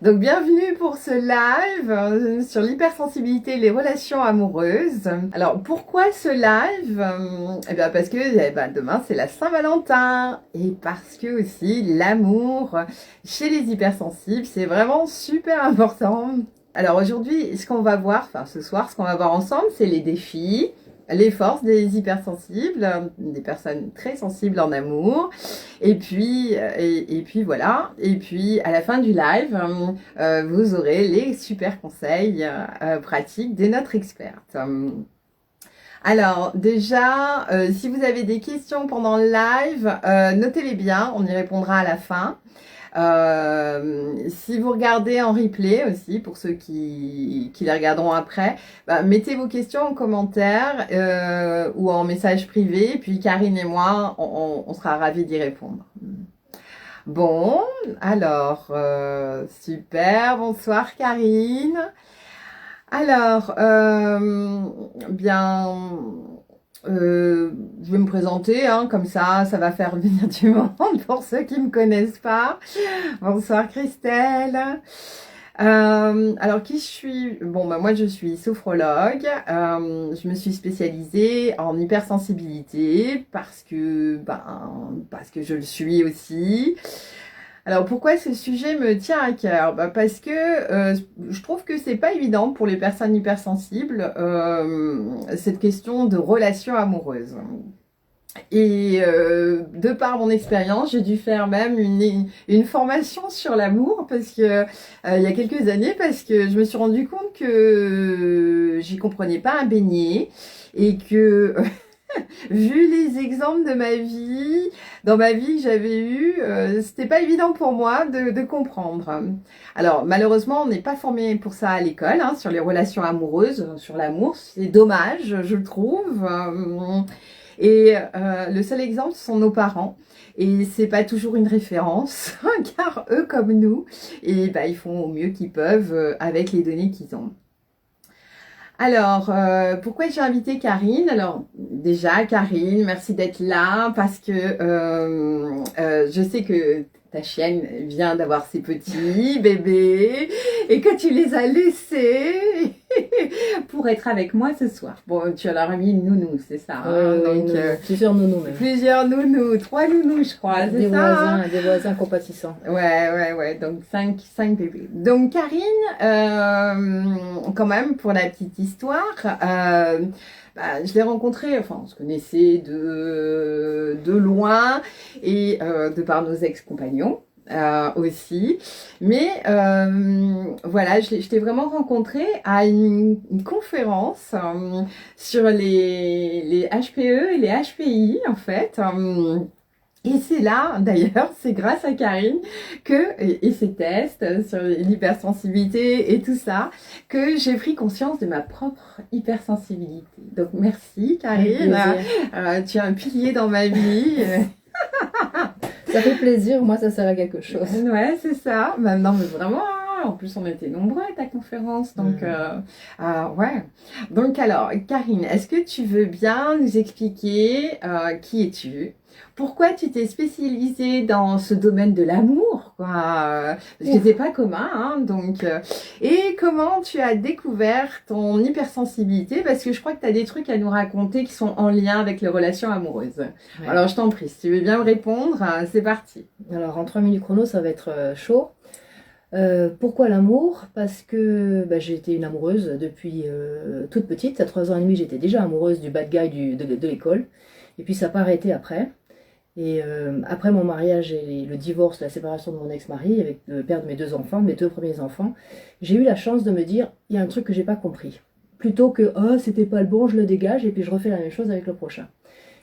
Donc bienvenue pour ce live sur l'hypersensibilité et les relations amoureuses. Alors pourquoi ce live? Eh bien parce que demain c'est la Saint-Valentin et parce que aussi l'amour chez les hypersensibles c'est vraiment super important. Alors aujourd'hui ce qu'on va voir, enfin ce soir ce qu'on va voir ensemble c'est les défis, les forces des hypersensibles, des personnes très sensibles en amour. Et puis voilà. Et puis à la fin du live, vous aurez les super conseils pratiques de notre experte. Alors déjà, si vous avez des questions pendant le live, notez-les bien, on y répondra à la fin. Si vous regardez en replay aussi, pour ceux qui les regarderont après, mettez vos questions en commentaire ou en message privé, et puis Karine et moi, on sera ravis d'y répondre. Bon, alors, super, bonsoir Karine. Alors, bien, je vais me présenter, hein, comme ça va faire venir du monde pour ceux qui me connaissent pas. Bonsoir Christelle. Alors qui je suis? Bon, moi je suis sophrologue. Je me suis spécialisée en hypersensibilité parce que je le suis aussi. Alors pourquoi ce sujet me tient à cœur? Parce que je trouve que c'est pas évident pour les personnes hypersensibles cette question de relation amoureuse. Et de par mon expérience, j'ai dû faire même une formation sur l'amour parce que il y a quelques années parce que je me suis rendu compte que j'y comprenais pas un beignet et que vu les exemples de ma vie, dans ma vie que j'avais eue, c'était pas évident pour moi de comprendre. Alors malheureusement, on n'est pas formé pour ça à l'école, hein, sur les relations amoureuses, sur l'amour. C'est dommage, je le trouve. Et le seul exemple, ce sont nos parents. Et c'est pas toujours une référence, car eux, comme nous, ils font au mieux qu'ils peuvent avec les données qu'ils ont. Alors, pourquoi j'ai invité Karine? Alors, déjà, Karine, merci d'être là parce que je sais que ta chienne vient d'avoir ses petits bébés et que tu les as laissés pour être avec moi ce soir. Bon, tu leur as mis une nounou, c'est ça, hein? Donc, plusieurs nounous même. Plusieurs nounous, 3 nounous, je crois, c'est ça? Des voisins compatissants. Ouais. Donc, 5 bébés. Donc, Karine, quand même, pour la petite histoire, je l'ai rencontrée, enfin, on se connaissait de loin et de par nos ex-compagnons. Aussi, mais voilà, je t'ai vraiment rencontrée à une conférence sur les HPE et les HPI en fait. Et c'est là, d'ailleurs, c'est grâce à Karine et ses tests sur l'hypersensibilité et tout ça, que j'ai pris conscience de ma propre hypersensibilité. Donc merci Karine, tu es un pilier dans ma vie. Ça fait plaisir, moi ça sert à quelque chose. Ouais, c'est ça. Non, mais vraiment, en plus on était nombreux à ta conférence, donc ouais. Donc alors, Karine, est-ce que tu veux bien nous expliquer qui es-tu? Pourquoi tu t'es spécialisée dans ce domaine de l'amour, quoi? Parce que c'est pas commun, hein, donc. Et comment tu as découvert ton hypersensibilité? Parce que je crois que tu as des trucs à nous raconter qui sont en lien avec les relations amoureuses. Ouais. Alors, je t'en prie, si tu veux bien me répondre, c'est parti. Alors, en 3 minutes chrono, ça va être chaud. Pourquoi l'amour? Parce que j'ai été une amoureuse depuis toute petite. À 3 ans et demi, j'étais déjà amoureuse du bad guy de l'école. Et puis, ça n'a pas arrêté après. Et après mon mariage et le divorce, la séparation de mon ex-mari, avec le père de mes 2 enfants, mes 2 premiers enfants, j'ai eu la chance de me dire, il y a un truc que j'ai pas compris. Plutôt que, oh, c'était pas le bon, je le dégage, et puis je refais la même chose avec le prochain.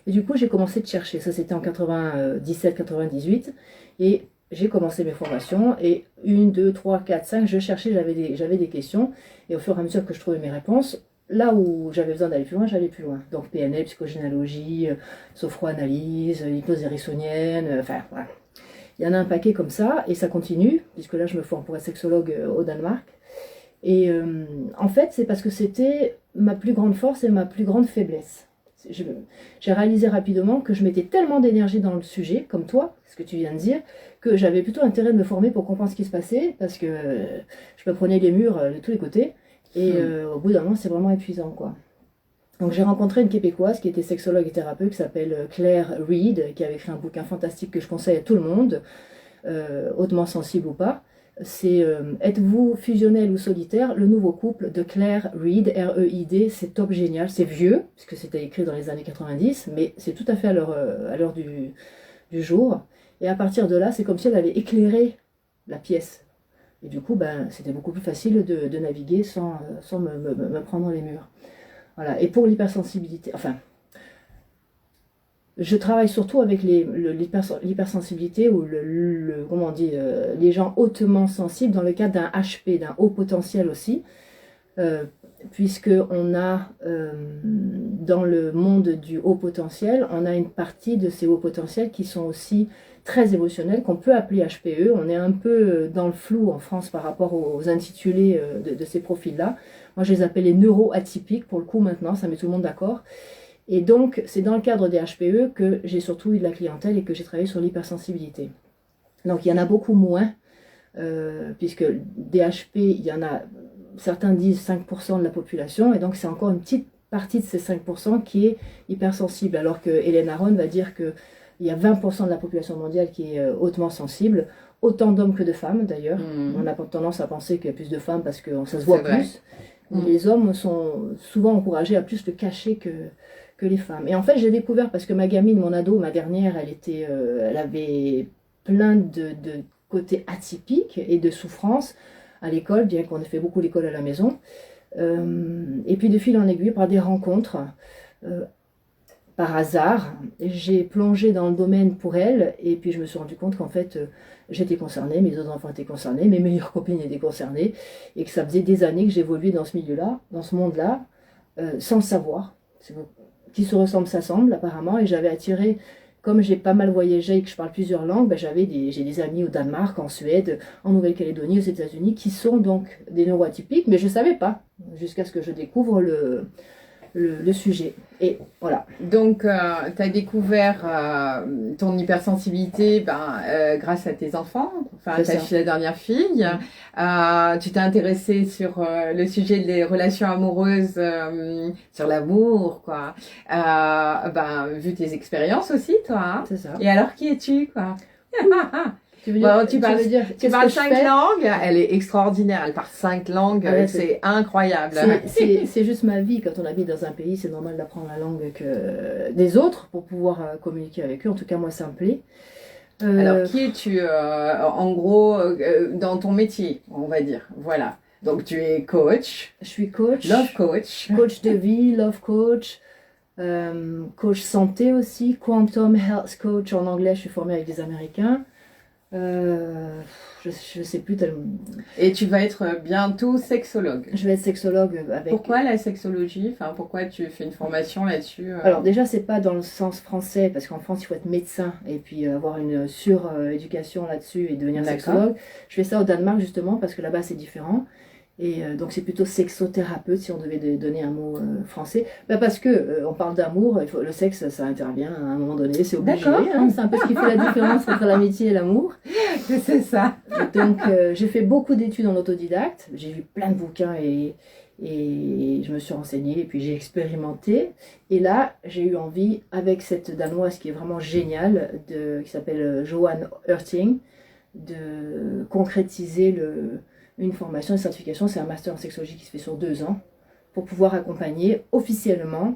Et du coup, j'ai commencé de chercher. Ça, c'était en 97-98. Et j'ai commencé mes formations. Et 1, 2, 3, 4, 5, je cherchais, j'avais des questions. Et au fur et à mesure que je trouvais mes réponses, là où j'avais besoin d'aller plus loin, j'allais plus loin. Donc PNL, psychogénéalogie, sophroanalyse, hypnose ericksonienne, enfin voilà. Il y en a un paquet comme ça, et ça continue, puisque là je me forme pour être sexologue au Danemark. Et en fait, c'est parce que c'était ma plus grande force et ma plus grande faiblesse. j'ai réalisé rapidement que je mettais tellement d'énergie dans le sujet, comme toi, ce que tu viens de dire, que j'avais plutôt intérêt de me former pour comprendre ce qui se passait, parce que je me prenais les murs de tous les côtés, et au bout d'un moment, c'est vraiment épuisant, quoi. Donc j'ai rencontré une Québécoise qui était sexologue et thérapeute, qui s'appelle Claire Reed, qui avait écrit un bouquin fantastique que je conseille à tout le monde, hautement sensible ou pas. C'est Êtes-vous fusionnel ou solitaire? Le nouveau couple de Claire Reed, R-E-I-D. C'est top génial, c'est vieux, puisque c'était écrit dans les années 90, mais c'est tout à fait à l'heure du jour. Et à partir de là, c'est comme si elle avait éclairé la pièce. Et du coup, ben, c'était beaucoup plus facile de naviguer sans me prendre les murs. Voilà. Et pour l'hypersensibilité, enfin, je travaille surtout avec l'hypersensibilité ou comment on dit, les gens hautement sensibles dans le cadre d'un HP, d'un haut potentiel aussi, puisqu'on a dans le monde du haut potentiel, on a une partie de ces hauts potentiels qui sont aussi très émotionnels, qu'on peut appeler HPE. On est un peu dans le flou en France par rapport aux intitulés de ces profils-là. Moi, je les appelle les neuroatypiques, pour le coup, maintenant, ça met tout le monde d'accord. Et donc, c'est dans le cadre des HPE que j'ai surtout eu de la clientèle et que j'ai travaillé sur l'hypersensibilité. Donc, il y en a beaucoup moins, puisque des HP, il y en a, certains disent 5% de la population, et donc c'est encore une petite partie de ces 5% qui est hypersensible, alors que Hélène Aron va dire qu'il y a 20% de la population mondiale qui est hautement sensible, autant d'hommes que de femmes d'ailleurs. On a tendance à penser qu'il y a plus de femmes parce que ça se voit plus. Les hommes sont souvent encouragés à plus le cacher que les femmes. Et en fait, j'ai découvert, parce que ma gamine, mon ado, ma dernière, elle avait plein de côtés atypiques et de souffrances à l'école, bien qu'on ait fait beaucoup l'école à la maison. Et puis de fil en aiguille, par des rencontres, par hasard, j'ai plongé dans le domaine pour elle, et puis je me suis rendu compte qu'en fait, j'étais concernée, mes autres enfants étaient concernés, mes meilleures copines étaient concernées, et que ça faisait des années que j'évoluais dans ce milieu-là, dans ce monde-là, sans le savoir. Qui se ressemble s'assemble apparemment, et j'avais attiré, comme j'ai pas mal voyagé et que je parle plusieurs langues, ben j'ai des amis au Danemark, en Suède, en Nouvelle-Calédonie, aux États-Unis, qui sont donc des neuroatypiques, mais je savais pas, jusqu'à ce que je découvre le sujet. Et voilà. Donc, tu as découvert ton hypersensibilité grâce à tes enfants, enfin la dernière fille. Tu t'es intéressée sur le sujet des relations amoureuses, sur l'amour, quoi. Vu tes expériences aussi, toi. Hein. C'est ça. Et alors, qui es-tu, quoi? Tu parles 5 langues, elle est extraordinaire, elle parle 5 langues, c'est incroyable. C'est juste ma vie, quand on habite dans un pays, c'est normal d'apprendre la langue des autres pour pouvoir communiquer avec eux, en tout cas moi ça me plaît. Alors qui es-tu en gros dans ton métier, on va dire, voilà. Donc tu es coach. Je suis coach. Love coach. Coach de vie, love coach. Coach santé aussi, quantum health coach en anglais, je suis formée avec des Américains. Je sais plus tellement. Et tu vas être bientôt sexologue. Je vais être sexologue avec. Pourquoi la sexologie? Enfin, pourquoi tu fais une formation là-dessus? Alors déjà, c'est pas dans le sens français, parce qu'en France, il faut être médecin et puis avoir une sur-éducation là-dessus et devenir sexologue. Je fais ça au Danemark justement parce que là-bas c'est différent. Et donc c'est plutôt sexothérapeute si on devait donner un mot français. Parce que on parle d'amour, le sexe ça intervient à un moment donné, c'est obligé. Hein, c'est un peu ce qui fait la différence entre l'amitié et l'amour. C'est ça. Donc j'ai fait beaucoup d'études en autodidacte, j'ai lu plein de bouquins et je me suis renseignée et puis j'ai expérimenté. Et là j'ai eu envie, avec cette Danoise qui est vraiment géniale, qui s'appelle Joanne Hurting, de concrétiser une formation, une certification, c'est un master en sexologie qui se fait sur 2 ans, pour pouvoir accompagner officiellement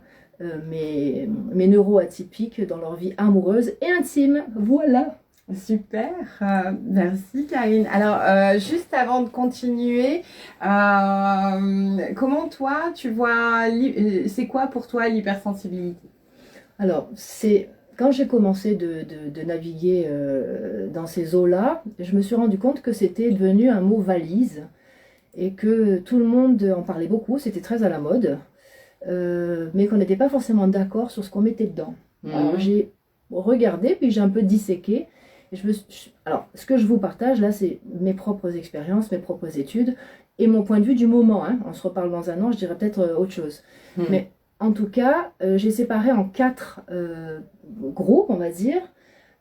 mes neuroatypiques dans leur vie amoureuse et intime. Voilà. Super, merci Karine. Alors, juste avant de continuer, comment toi, tu vois, c'est quoi pour toi l'hypersensibilité? Alors, quand j'ai commencé de naviguer dans ces eaux-là, je me suis rendu compte que c'était devenu un mot valise et que tout le monde en parlait beaucoup, c'était très à la mode, mais qu'on n'était pas forcément d'accord sur ce qu'on mettait dedans. Alors j'ai regardé, puis j'ai un peu disséqué. Et alors, ce que je vous partage là, c'est mes propres expériences, mes propres études et mon point de vue du moment. Hein. On se reparle dans un an, je dirais peut-être autre chose. Mais En tout cas, j'ai séparé en 4 groupes, on va dire,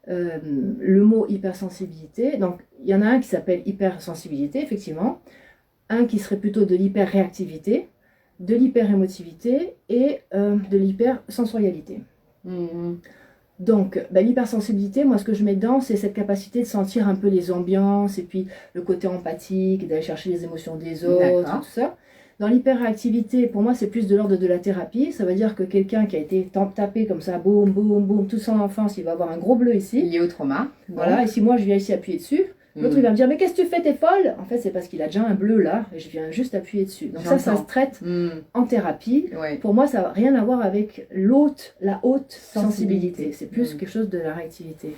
le mot hypersensibilité. Donc, il y en a un qui s'appelle hypersensibilité, effectivement, un qui serait plutôt de l'hyperréactivité, de l'hyperémotivité et de l'hypersensorialité. Donc, l'hypersensibilité, moi, ce que je mets dedans, c'est cette capacité de sentir un peu les ambiances et puis le côté empathique, d'aller chercher les émotions des autres, tout ça. Dans l'hyperréactivité, pour moi, c'est plus de l'ordre de la thérapie. Ça veut dire que quelqu'un qui a été tapé comme ça, boum, boum, boum, toute son enfance, il va avoir un gros bleu ici. Lié au trauma. Voilà, et si moi, je viens ici appuyer dessus, l'autre, il va me dire, mais qu'est-ce que tu fais, t'es folle? En fait, c'est parce qu'il a déjà un bleu là, et je viens juste appuyer dessus. Donc ça se traite en thérapie. Ouais. Pour moi, ça n'a rien à voir avec la haute sensibilité. C'est plus quelque chose de la réactivité.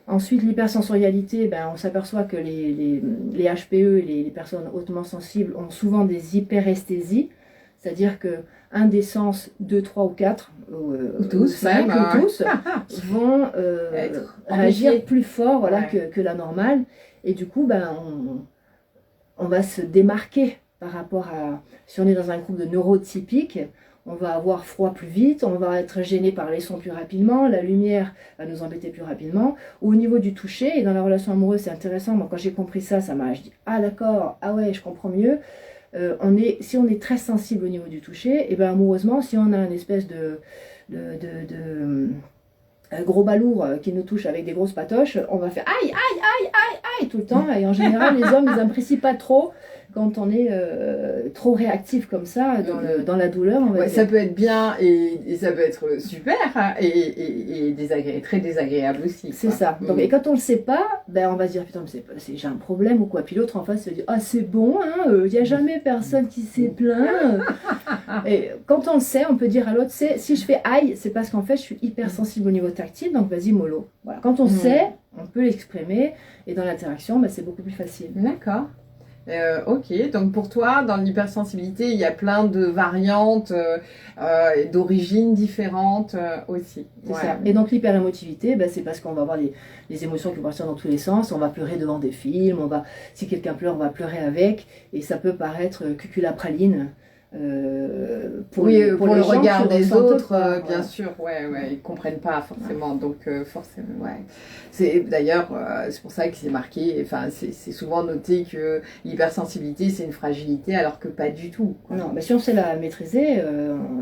Ensuite, l'hypersensorialité, on s'aperçoit que les HPE, les personnes hautement sensibles, ont souvent des hyperesthésies, c'est-à-dire que un des sens, 2, 3 ou 4, ou tous, 5 ou tous, vont réagir plus fort que la normale. Et du coup, on va se démarquer par rapport à... Si on est dans un groupe de neurotypiques, on va avoir froid plus vite, on va être gêné par les sons plus rapidement, la lumière va nous embêter plus rapidement. Au niveau du toucher, et dans la relation amoureuse, c'est intéressant, moi quand j'ai compris ça, je dis « Ah d'accord, ah ouais, je comprends mieux ». Si on est très sensible au niveau du toucher, et amoureusement, si on a une espèce de gros balourd qui nous touche avec des grosses patoches, on va faire aïe, aïe, aïe, aïe, aïe tout le temps. Et en général, les hommes, ils n'apprécient pas trop quand on est trop réactif comme ça dans la douleur. On va dire. Ça peut être bien et ça peut être super et désagréable, très désagréable aussi. C'est ça. Donc, et quand on ne le sait pas, on va se dire putain, j'ai un problème ou quoi. Puis l'autre en face se dit ah c'est bon, il n'y a jamais personne qui s'est plaint. Et quand on le sait, on peut dire à l'autre si je fais aïe, c'est parce qu'en fait je suis hypersensible au niveau tactile, donc vas-y mollo. Voilà. Quand on sait, on peut l'exprimer et dans l'interaction, c'est beaucoup plus facile. D'accord. Ok, donc pour toi, dans l'hypersensibilité, il y a plein de variantes, d'origines différentes aussi. C'est ça. Et donc l'hyperémotivité, c'est parce qu'on va avoir les émotions qui vont partir dans tous les sens. On va pleurer devant des films, si quelqu'un pleure, on va pleurer avec. Et ça peut paraître cuculapraline. Pour le regard des autres, bien sûr, ils comprennent pas forcément, donc forcément, c'est d'ailleurs c'est pour ça que c'est marqué, enfin c'est souvent noté que l'hypersensibilité c'est une fragilité alors que pas du tout. Non, mais si on sait la maîtriser,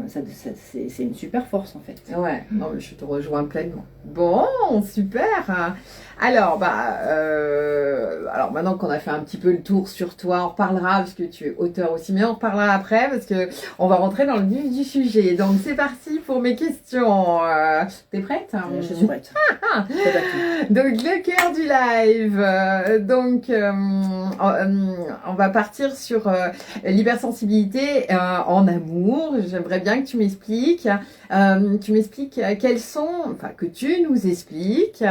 c'est une super force en fait. Ouais, non, mais je te rejoins pleinement. Bon, super. Alors, alors maintenant qu'on a fait un petit peu le tour sur toi, on reparlera, parce que tu es auteur aussi, mais on reparlera après, parce que on va rentrer dans le vif du sujet. Donc, c'est parti pour mes questions. T'es prête? Je suis prête. Donc, le cœur du live. Donc, on va partir sur l'hypersensibilité en amour. J'aimerais bien que tu m'expliques. Que tu nous expliques.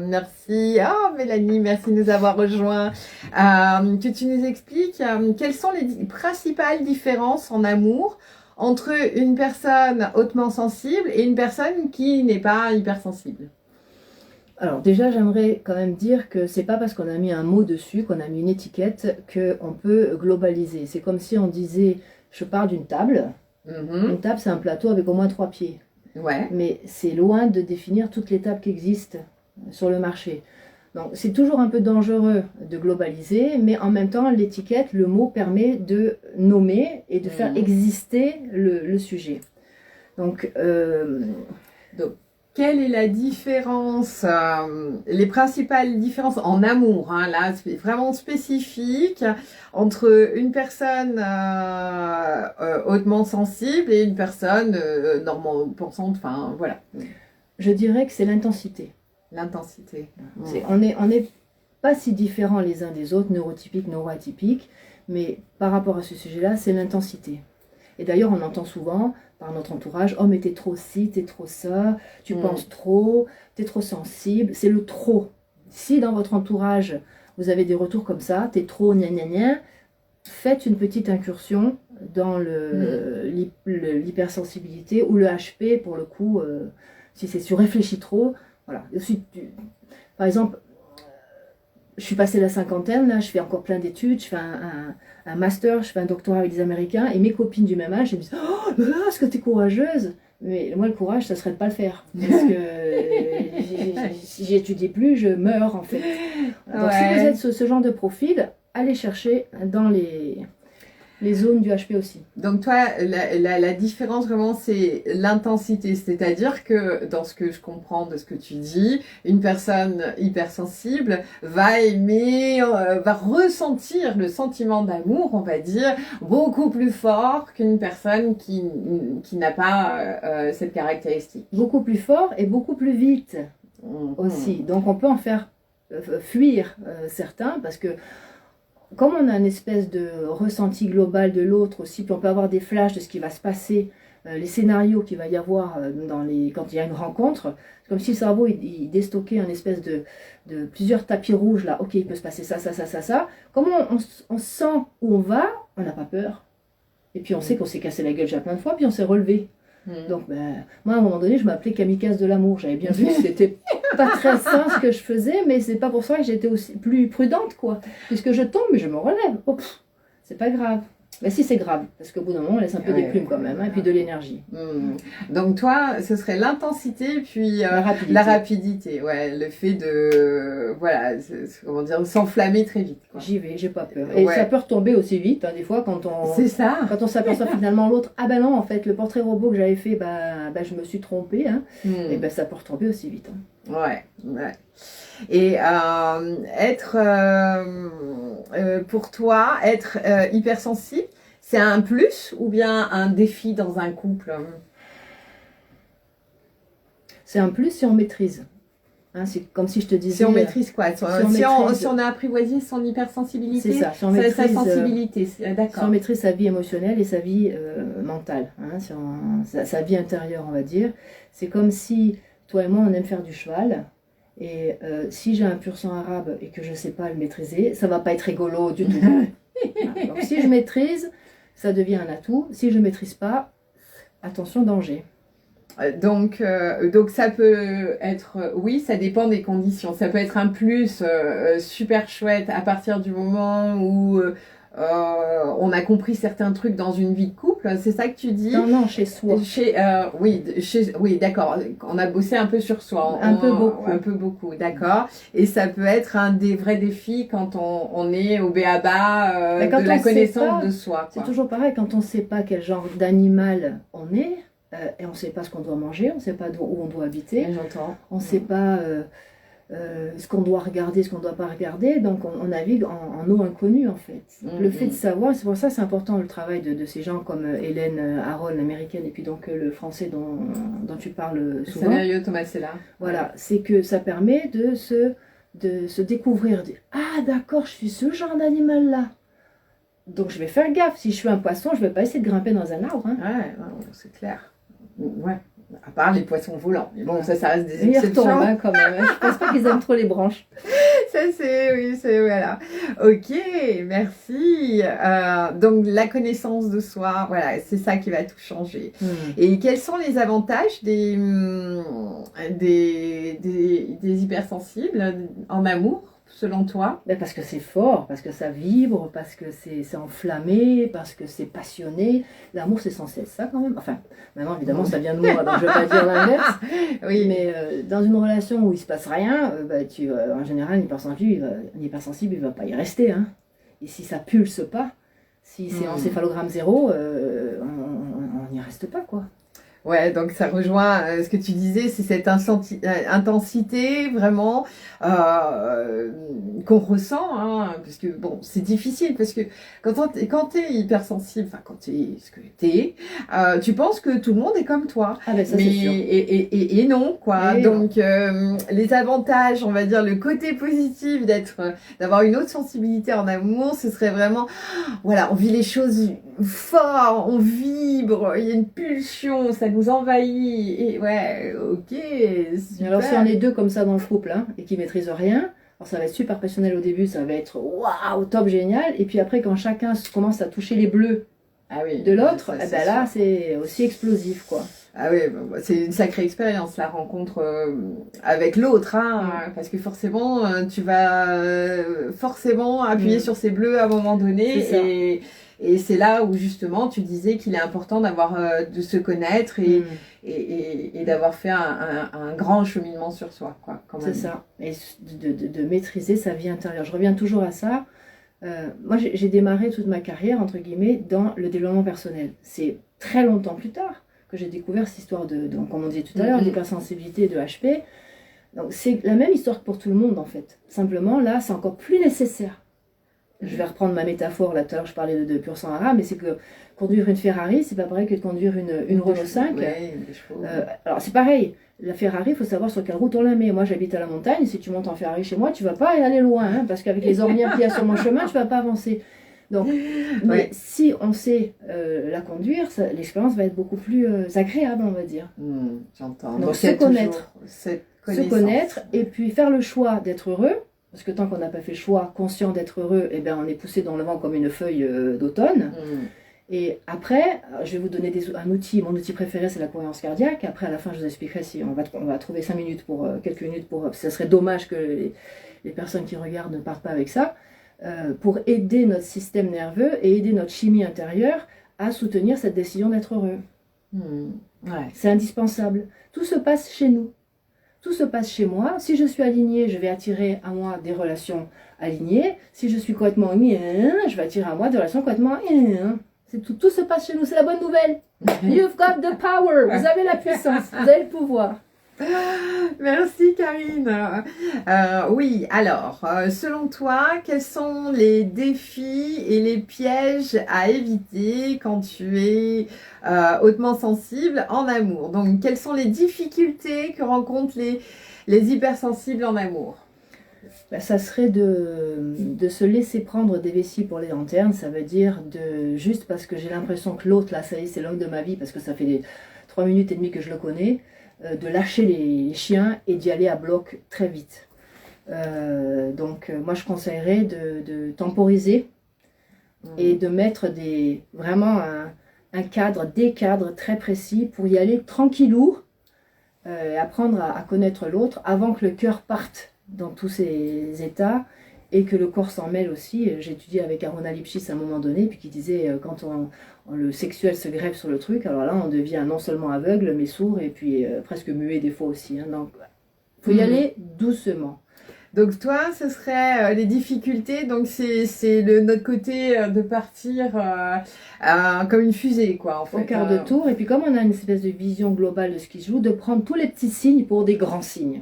Merci. Oh, Mélanie, merci de nous avoir rejoints. Que tu nous expliques quelles sont les principales différences en amour entre une personne hautement sensible et une personne qui n'est pas hypersensible. Alors déjà, j'aimerais quand même dire que c'est pas parce qu'on a mis un mot dessus, qu'on a mis une étiquette, qu'on peut globaliser. C'est comme si on disait, je pars d'une table. Une table, c'est un plateau avec au moins 3 pieds. Ouais. Mais c'est loin de définir toutes les tables qui existent sur le marché. Donc c'est toujours un peu dangereux de globaliser, mais en même temps, l'étiquette, le mot permet de nommer et de faire exister le sujet. Donc, quelle est la différence, les principales différences en amour, là, c'est vraiment spécifique, entre une personne hautement sensible et une personne normalement pensante, enfin, voilà. Je dirais que c'est l'intensité. L'intensité. On n'est pas si différents les uns des autres, neurotypiques, neuroatypiques, mais par rapport à ce sujet-là, c'est l'intensité. Et d'ailleurs, on entend souvent par notre entourage, oh mais t'es trop ci, t'es trop ça, tu penses trop, t'es trop sensible, c'est le trop. Si dans votre entourage, vous avez des retours comme ça, t'es trop gna gna gna, faites une petite incursion dans l'hypersensibilité ou le HP pour le coup, si c'est sur réfléchis trop, voilà. Par exemple, je suis passée la cinquantaine, là, je fais encore plein d'études, je fais un master, je fais un doctorat avec des Américains, et mes copines du même âge, elles me disent, oh là là, est-ce que tu es courageuse? Mais moi, le courage, ça serait de pas le faire. Parce que si j'étudie plus, je meurs, en fait. Donc, si vous Ouais. êtes ce genre de profil, allez chercher dans les zones du HP aussi. Donc toi, la différence vraiment, c'est l'intensité. C'est-à-dire que dans ce que je comprends de ce que tu dis, une personne hypersensible va aimer, va ressentir le sentiment d'amour, on va dire, beaucoup plus fort qu'une personne qui n'a pas cette caractéristique. Beaucoup plus fort et beaucoup plus vite aussi. Donc, on peut en faire fuir certains parce que comme on a une espèce de ressenti global de l'autre aussi, puis on peut avoir des flashs de ce qui va se passer, les scénarios qu'il va y avoir quand il y a une rencontre, c'est comme si le cerveau il déstockait une espèce de plusieurs tapis rouges là, ok il peut se passer ça, ça, ça, ça, ça. Comme on sent où on va, on n'a pas peur. Et puis on sait qu'on s'est cassé la gueule déjà plein de fois, puis on s'est relevé. Donc, moi, à un moment donné, je m'appelais Kamikaze de l'amour. J'avais bien vu que c'était pas très sain ce que je faisais, mais c'est pas pour ça que j'étais aussi plus prudente, quoi. Puisque je tombe, mais je me relève. Oh, c'est pas grave. Mais si, c'est grave, parce qu'au bout d'un moment, on laisse un peu des plumes quand même, hein, et puis de l'énergie. Donc toi, ce serait l'intensité, puis la rapidité, ouais, le fait de, voilà, comment dire, s'enflammer très vite. J'y vais, j'ai pas peur. Et ça peut retomber aussi vite, hein, des fois, quand on s'aperçoit finalement l'autre, ah ben non, en fait, le portrait robot que j'avais fait, je me suis trompée, hein, et ben ça peut retomber aussi vite. Hein. Ouais. Et pour toi, être hypersensible, c'est un plus ou bien un défi dans un couple? C'est un plus si on maîtrise. Hein, c'est comme si je te disais. Si on maîtrise quoi? Si on a apprivoisé son hypersensibilité, c'est ça, si on maîtrise, sa sensibilité, d'accord. Si on maîtrise sa vie émotionnelle et sa vie mentale, hein, sa vie intérieure, on va dire. C'est comme si toi et moi, on aime faire du cheval. Et si j'ai un pur sang arabe et que je ne sais pas le maîtriser, ça va pas être rigolo du tout. Voilà. Donc si je maîtrise, ça devient un atout. Si je ne maîtrise pas, attention, danger. Donc ça peut être, oui, ça dépend des conditions. Ça peut être un plus super chouette à partir du moment où on a compris certains trucs dans une vie de couple. C'est ça que tu dis? Non, chez soi. Oui, d'accord. On a bossé un peu sur soi. Un peu beaucoup, d'accord. Et ça peut être un des vrais défis quand on est au b.a.-ba de la connaissance de soi. C'est toujours pareil, quand on ne sait pas quel genre d'animal on est, et on ne sait pas ce qu'on doit manger, on ne sait pas où on doit habiter, on ne sait pas ce qu'on doit regarder, ce qu'on ne doit pas regarder, donc on navigue en eau inconnue en fait. Le fait de savoir, c'est pour ça que c'est important le travail de ces gens comme Hélène Aron, l'américaine, et puis donc le français dont tu parles souvent. Saverio Tomasella. Voilà, c'est que ça permet de se découvrir, ah d'accord, je suis ce genre d'animal là. Donc je vais faire gaffe, si je suis un poisson, je ne vais pas essayer de grimper dans un arbre. Hein. Ouais, c'est clair. Ouais. À part les poissons volants. Mais bon, ça reste des exceptions. Ils retombent, hein, quand même. Je pense pas qu'ils aiment trop les branches. Voilà. Ok, merci. Donc, la connaissance de soi, voilà, c'est ça qui va tout changer. Et quels sont les avantages des hypersensibles en amour, selon toi? Parce que c'est fort, parce que ça vibre, parce que c'est enflammé, parce que c'est passionné. L'amour, c'est censé être ça quand même. Enfin, maintenant, évidemment, ça vient de moi, donc je ne vais pas dire l'inverse. Oui. Mais dans une relation où il ne se passe rien, en général, un hypersensible, il ne va pas y rester. Hein. Et si ça pulse pas, si c'est encéphalogramme 0, on n'y reste pas, quoi. Ouais, donc ça rejoint ce que tu disais, c'est cette intensité vraiment qu'on ressent, hein, parce que bon, c'est difficile, parce que quand t'es hypersensible, enfin quand t'es ce que t'es, tu penses que tout le monde est comme toi, ça, c'est sûr. Et non, quoi. Donc les avantages, on va dire le côté positif d'avoir une autre sensibilité en amour, ce serait vraiment, voilà, on vit les choses fort, on vibre, il y a une pulsion, ça nous envahit, et ouais, ok, super. Alors si on est deux comme ça dans le couple, hein, et qui maîtrisent rien, alors ça va être super passionnel au début, ça va être waouh, top, génial, et puis après quand chacun commence à toucher les bleus de l'autre, là c'est aussi explosif, quoi. Ah oui, bon, c'est une sacrée expérience, la rencontre avec l'autre, hein, parce que forcément, tu vas forcément appuyer sur ces bleus à un moment donné, et c'est là où justement tu disais qu'il est important d'avoir, de se connaître et d'avoir fait un grand cheminement sur soi, quoi, quand même. C'est ça, et de maîtriser sa vie intérieure. Je reviens toujours à ça. Moi, j'ai démarré toute ma carrière, entre guillemets, dans le développement personnel. C'est très longtemps plus tard que j'ai découvert cette histoire donc, comme on disait tout à l'heure, d'hypersensibilité et de HP. Donc, c'est la même histoire que pour tout le monde, en fait. Simplement, là, c'est encore plus nécessaire. Je vais reprendre ma métaphore, là, tout à l'heure, je parlais de pur sang arabe, mais c'est que conduire une Ferrari, c'est pas pareil que de conduire une Renault 5. Alors, c'est pareil. La Ferrari, il faut savoir sur quelle route on la met. Moi, j'habite à la montagne. Si tu montes en Ferrari chez moi, tu vas pas aller loin, hein, parce qu'avec les ornières qu'il y a sur mon chemin, tu vas pas avancer. Donc, mais si on sait la conduire, l'expérience va être beaucoup plus agréable, on va dire. J'entends. Donc, se connaître, et puis faire le choix d'être heureux. Parce que tant qu'on n'a pas fait le choix conscient d'être heureux, eh ben, on est poussé dans le vent comme une feuille d'automne. Et après, je vais vous donner un outil. Mon outil préféré, c'est la cohérence cardiaque. Après, à la fin, je vous expliquerai si on va trouver 5 minutes quelques minutes ça serait dommage que les personnes qui regardent ne partent pas avec ça. Pour aider notre système nerveux et aider notre chimie intérieure à soutenir cette décision d'être heureux. C'est indispensable. Tout se passe chez nous. Tout se passe chez moi. Si je suis alignée, je vais attirer à moi des relations alignées. Si je suis complètement je vais attirer à moi des relations complètement tout se passe chez nous. C'est la bonne nouvelle. You've got the power. Vous avez la puissance. Vous avez le pouvoir. Merci Karine. Oui, alors, selon toi, quels sont les défis et les pièges à éviter quand tu es hautement sensible en amour? Donc, quelles sont les difficultés que rencontrent les hypersensibles en amour? Ça serait de se laisser prendre des vessies pour les lanternes. Ça veut dire juste parce que j'ai l'impression que l'autre, là, ça y est, c'est l'homme de ma vie, parce que ça fait 3 minutes et demie que je le connais, de lâcher les chiens et d'y aller à bloc très vite. Donc moi je conseillerais de temporiser et de mettre vraiment des cadres très précis pour y aller tranquillou, apprendre à connaître l'autre avant que le cœur parte dans tous ces états et que le corps s'en mêle aussi. J'ai étudié avec Arona Lipschitz à un moment donné, puis qui disait quand le sexuel se greffe sur le truc, alors là on devient non seulement aveugle mais sourd et puis presque muet des fois aussi. Donc il faut y aller doucement. Donc toi, ce serait les difficultés, donc c'est notre côté de partir comme une fusée, quoi, en fait. Au quart de tour, et puis comme on a une espèce de vision globale de ce qui se joue, de prendre tous les petits signes pour des grands signes.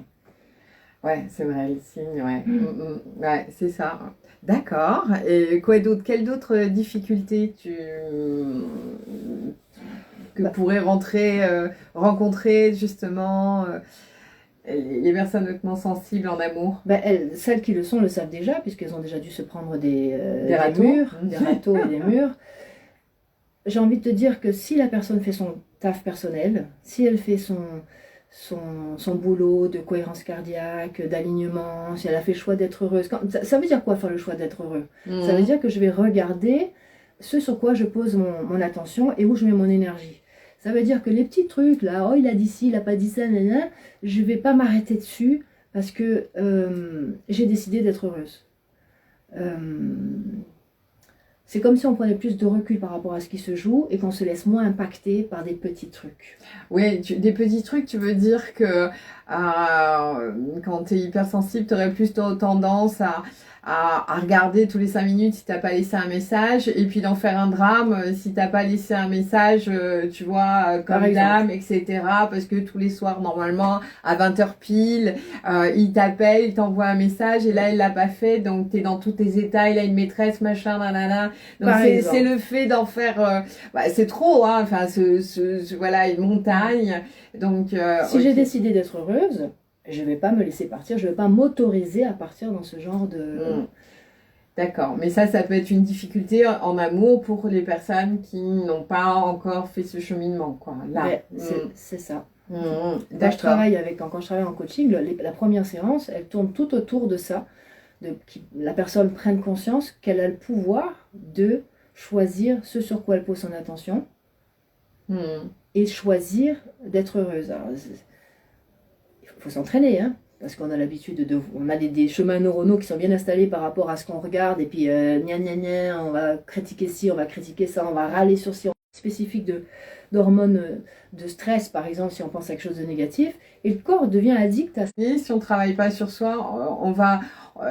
Ouais, c'est vrai, les signes, ouais. Ouais, c'est ça. D'accord. Et quoi d'autre? Quelles d'autres difficultés que pourraient rencontrer justement les personnes hautement sensibles en amour? Celles qui le sont le savent déjà, puisqu'elles ont déjà dû se prendre des murs, des râteaux et des murs. J'ai envie de te dire que si la personne fait son taf personnel, si elle fait son boulot de cohérence cardiaque, d'alignement, si elle a fait le choix d'être heureuse, ça veut dire quoi faire le choix d'être heureux? Ça veut dire que je vais regarder ce sur quoi je pose mon attention et où je mets mon énergie. Ça veut dire que les petits trucs, là, oh il a dit ci, il n'a pas dit ça, je ne vais pas m'arrêter dessus parce que j'ai décidé d'être heureuse. C'est comme si on prenait plus de recul par rapport à ce qui se joue et qu'on se laisse moins impacter par des petits trucs. Oui, des petits trucs, tu veux dire que quand tu es hypersensible, tu aurais plus tendance à regarder tous les 5 minutes si t'as pas laissé un message, et puis d'en faire un drame si t'as pas laissé un message, tu vois, comme dame, etc. Parce que tous les soirs, normalement, à 20h pile, il t'appelle, il t'envoie un message, et là, il l'a pas fait, donc t'es dans tous tes états, il a une maîtresse, machin, nanana. Donc c'est le fait d'en faire, c'est trop, hein, enfin, voilà, une montagne. Donc, si j'ai décidé d'être heureuse, je ne vais pas me laisser partir, je ne vais pas m'autoriser à partir dans ce genre de... D'accord, mais ça peut être une difficulté en amour pour les personnes qui n'ont pas encore fait ce cheminement, quoi. Là, c'est ça. Quand je travaille en coaching, la première séance, elle tourne tout autour de ça, que la personne prenne conscience qu'elle a le pouvoir de choisir ce sur quoi elle pose son attention. et choisir d'être heureuse. Alors, il faut s'entraîner, hein, parce qu'on a l'habitude on a des chemins neuronaux qui sont bien installés par rapport à ce qu'on regarde, et puis gna gna gna, on va critiquer ci, on va critiquer ça, on va râler sur ci, spécifique d'hormones de stress, par exemple, si on pense à quelque chose de négatif, et le corps devient addict à ça. Et si on ne travaille pas sur soi,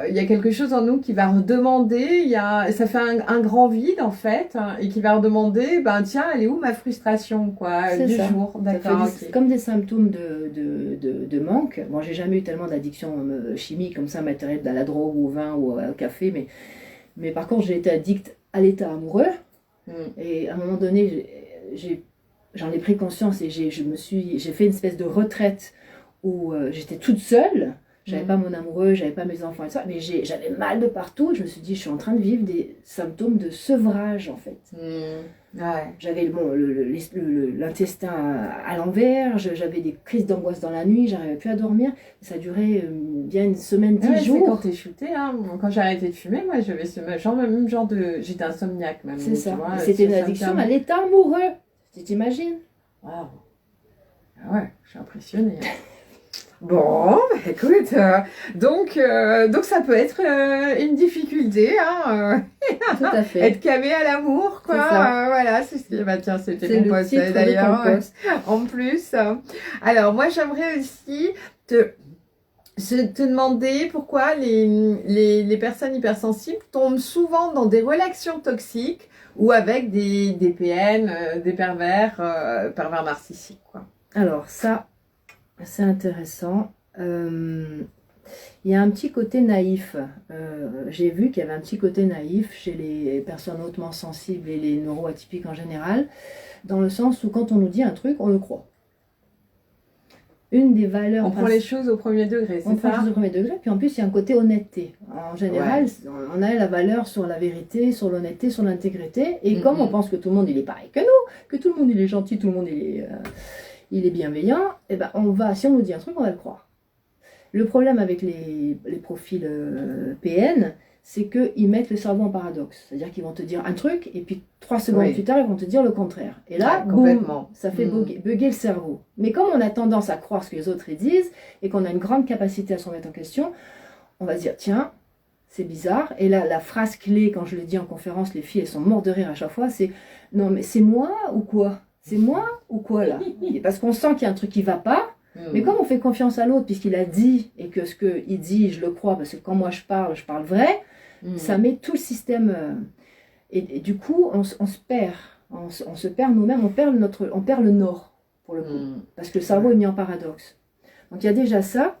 il y a quelque chose en nous qui va redemander, ça fait un grand vide en fait, hein, et qui va redemander, ben tiens, elle est où ma frustration quoi, C'est du ça. jour, d'accord, ok. Comme des symptômes de manque. Bon, j'ai jamais eu tellement d'addiction chimique comme ça, matérielle, à la drogue ou au vin ou au café, mais par contre, j'ai été addict à l'état amoureux. Et à un moment donné, j'en ai pris conscience et j'ai fait une espèce de retraite où j'étais toute seule. J'avais pas mon amoureux, j'avais pas mes enfants et ça, mais j'avais mal de partout. Je me suis dit, je suis en train de vivre des symptômes de sevrage en fait. Ouais. J'avais l'intestin à l'envers, j'avais des crises d'angoisse dans la nuit, j'arrivais plus à dormir. Ça a duré bien une semaine, 10 jours. C'est quand t'es shooté, hein. Quand j'ai arrêté de fumer, moi j'avais même genre de. J'étais insomniaque même. C'est ça. C'était une addiction à l'état amoureux. Tu t'imagines? Waouh. Ah ouais, je suis impressionnée. Bon, écoute, donc ça peut être une difficulté, hein, Tout à fait. être camé à l'amour, quoi. Voilà, c'est ce qui, bah tiens, c'était mon poste d'ailleurs, en plus. Alors moi, j'aimerais aussi te demander pourquoi les personnes hypersensibles tombent souvent dans des relations toxiques ou avec des PN, des pervers narcissiques, quoi. Alors ça, c'est intéressant. Il y a un petit côté naïf. J'ai vu qu'il y avait un petit côté naïf chez les personnes hautement sensibles et les neuroatypiques en général, dans le sens où quand on nous dit un truc, on le croit. Une des valeurs... On prend les choses au premier degré, c'est ça? On prend les choses au premier degré, puis en plus, il y a un côté honnêteté. En général, on a la valeur sur la vérité, sur l'honnêteté, sur l'intégrité, et comme on pense que tout le monde il est pareil que nous, que tout le monde il est gentil, tout le monde il est bienveillant, et ben si on nous dit un truc, on va le croire. Le problème avec les profils PN, c'est qu'ils mettent le cerveau en paradoxe. C'est-à-dire qu'ils vont te dire un truc, et puis 3 secondes plus tard, ils vont te dire le contraire. Et là, boum, ça fait bugger le cerveau. Mais comme on a tendance à croire ce que les autres ils disent, et qu'on a une grande capacité à se remettre en question, on va se dire, tiens, c'est bizarre. Et là, la phrase clé, quand je le dis en conférence, les filles, elles sont mortes de rire à chaque fois, c'est, non mais c'est moi ou quoi? C'est moi ou quoi là? Parce qu'on sent qu'il y a un truc qui va pas. Mais comme on fait confiance à l'autre, puisqu'il a dit, et que ce qu'il dit, je le crois, parce que quand moi je parle vrai, ça met tout le système... et du coup, on se perd. On se perd nous-mêmes, on perd le nord, pour le coup. Parce que le cerveau est mis en paradoxe. Donc il y a déjà ça.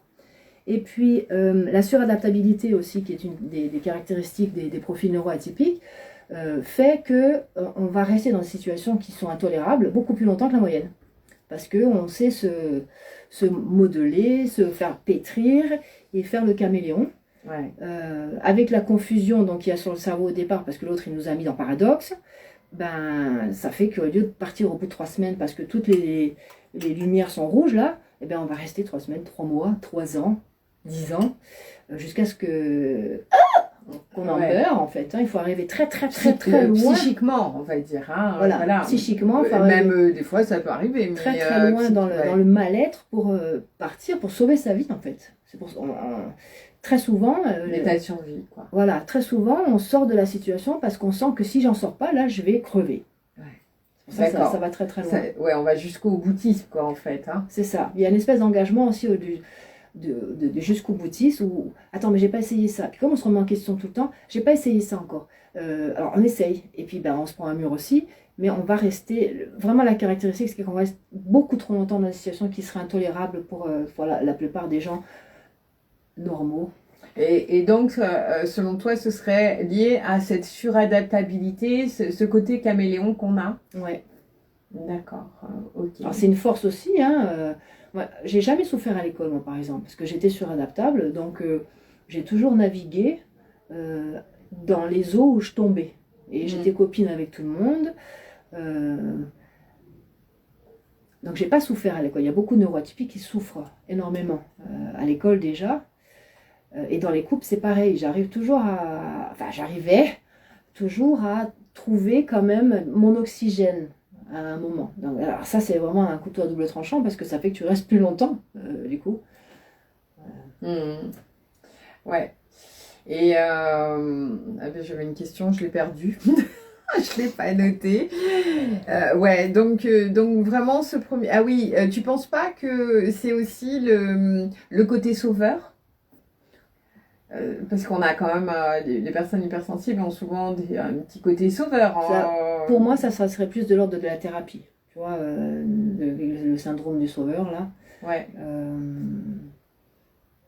Et puis, la suradaptabilité aussi, qui est une des caractéristiques des profils neuroatypiques, fait qu'on va rester dans des situations qui sont intolérables beaucoup plus longtemps que la moyenne. Parce qu'on sait se modeler, se faire pétrir et faire le caméléon. Avec la confusion qu'il y a sur le cerveau au départ, parce que l'autre il nous a mis dans paradoxe, ben, ça fait qu'au lieu de partir au bout de 3 semaines, parce que toutes les lumières sont rouges là, eh ben, on va rester 3 semaines, 3 mois, 3 ans, 10 ans, jusqu'à ce qu'on en meure en fait. Il faut arriver très loin. Psychiquement, on va dire. Hein, voilà. Psychiquement. Même des fois, ça peut arriver. Mais très loin dans le mal-être pour partir, pour sauver sa vie en fait. C'est pour très souvent... l'état de survie, quoi. Voilà, très souvent, on sort de la situation parce qu'on sent que si j'en sors pas, là, je vais crever. Ça va très loin. On va jusqu'au boutisme, quoi, en fait. Hein. C'est ça. Il y a une espèce d'engagement aussi de jusqu'au boutisme où attends mais j'ai pas essayé ça, puis comme on se remet en question tout le temps, j'ai pas essayé ça encore, alors on essaye et puis on se prend un mur aussi, mais on va rester, vraiment la caractéristique c'est qu'on reste beaucoup trop longtemps dans une situation qui serait intolérable pour la plupart des gens normaux. Et donc, selon toi, ce serait lié à cette suradaptabilité, ce côté caméléon qu'on a? Ouais. D'accord, ok. Alors c'est une force aussi, hein. Moi, j'ai jamais souffert à l'école, moi, par exemple, parce que j'étais suradaptable, donc j'ai toujours navigué dans les eaux où je tombais. Et j'étais copine avec tout le monde. Donc j'ai pas souffert à l'école. Il y a beaucoup de neuroatypiques qui souffrent énormément à l'école déjà. Et dans les couples, c'est pareil. J'arrivais toujours à trouver quand même mon oxygène. à un moment. Donc, alors ça, c'est vraiment un couteau à double tranchant parce que ça fait que tu restes plus longtemps, du coup. Hmm. Ouais. Et j'avais une question, je l'ai perdue. Je l'ai pas notée. Ouais, donc vraiment ce premier. Ah oui, tu penses pas que c'est aussi le côté sauveur? Parce qu'on a quand même les personnes hypersensibles ont souvent un petit côté sauveur. Ça, pour moi, ça serait plus de l'ordre de la thérapie. Tu vois, le syndrome du sauveur, là. Ouais,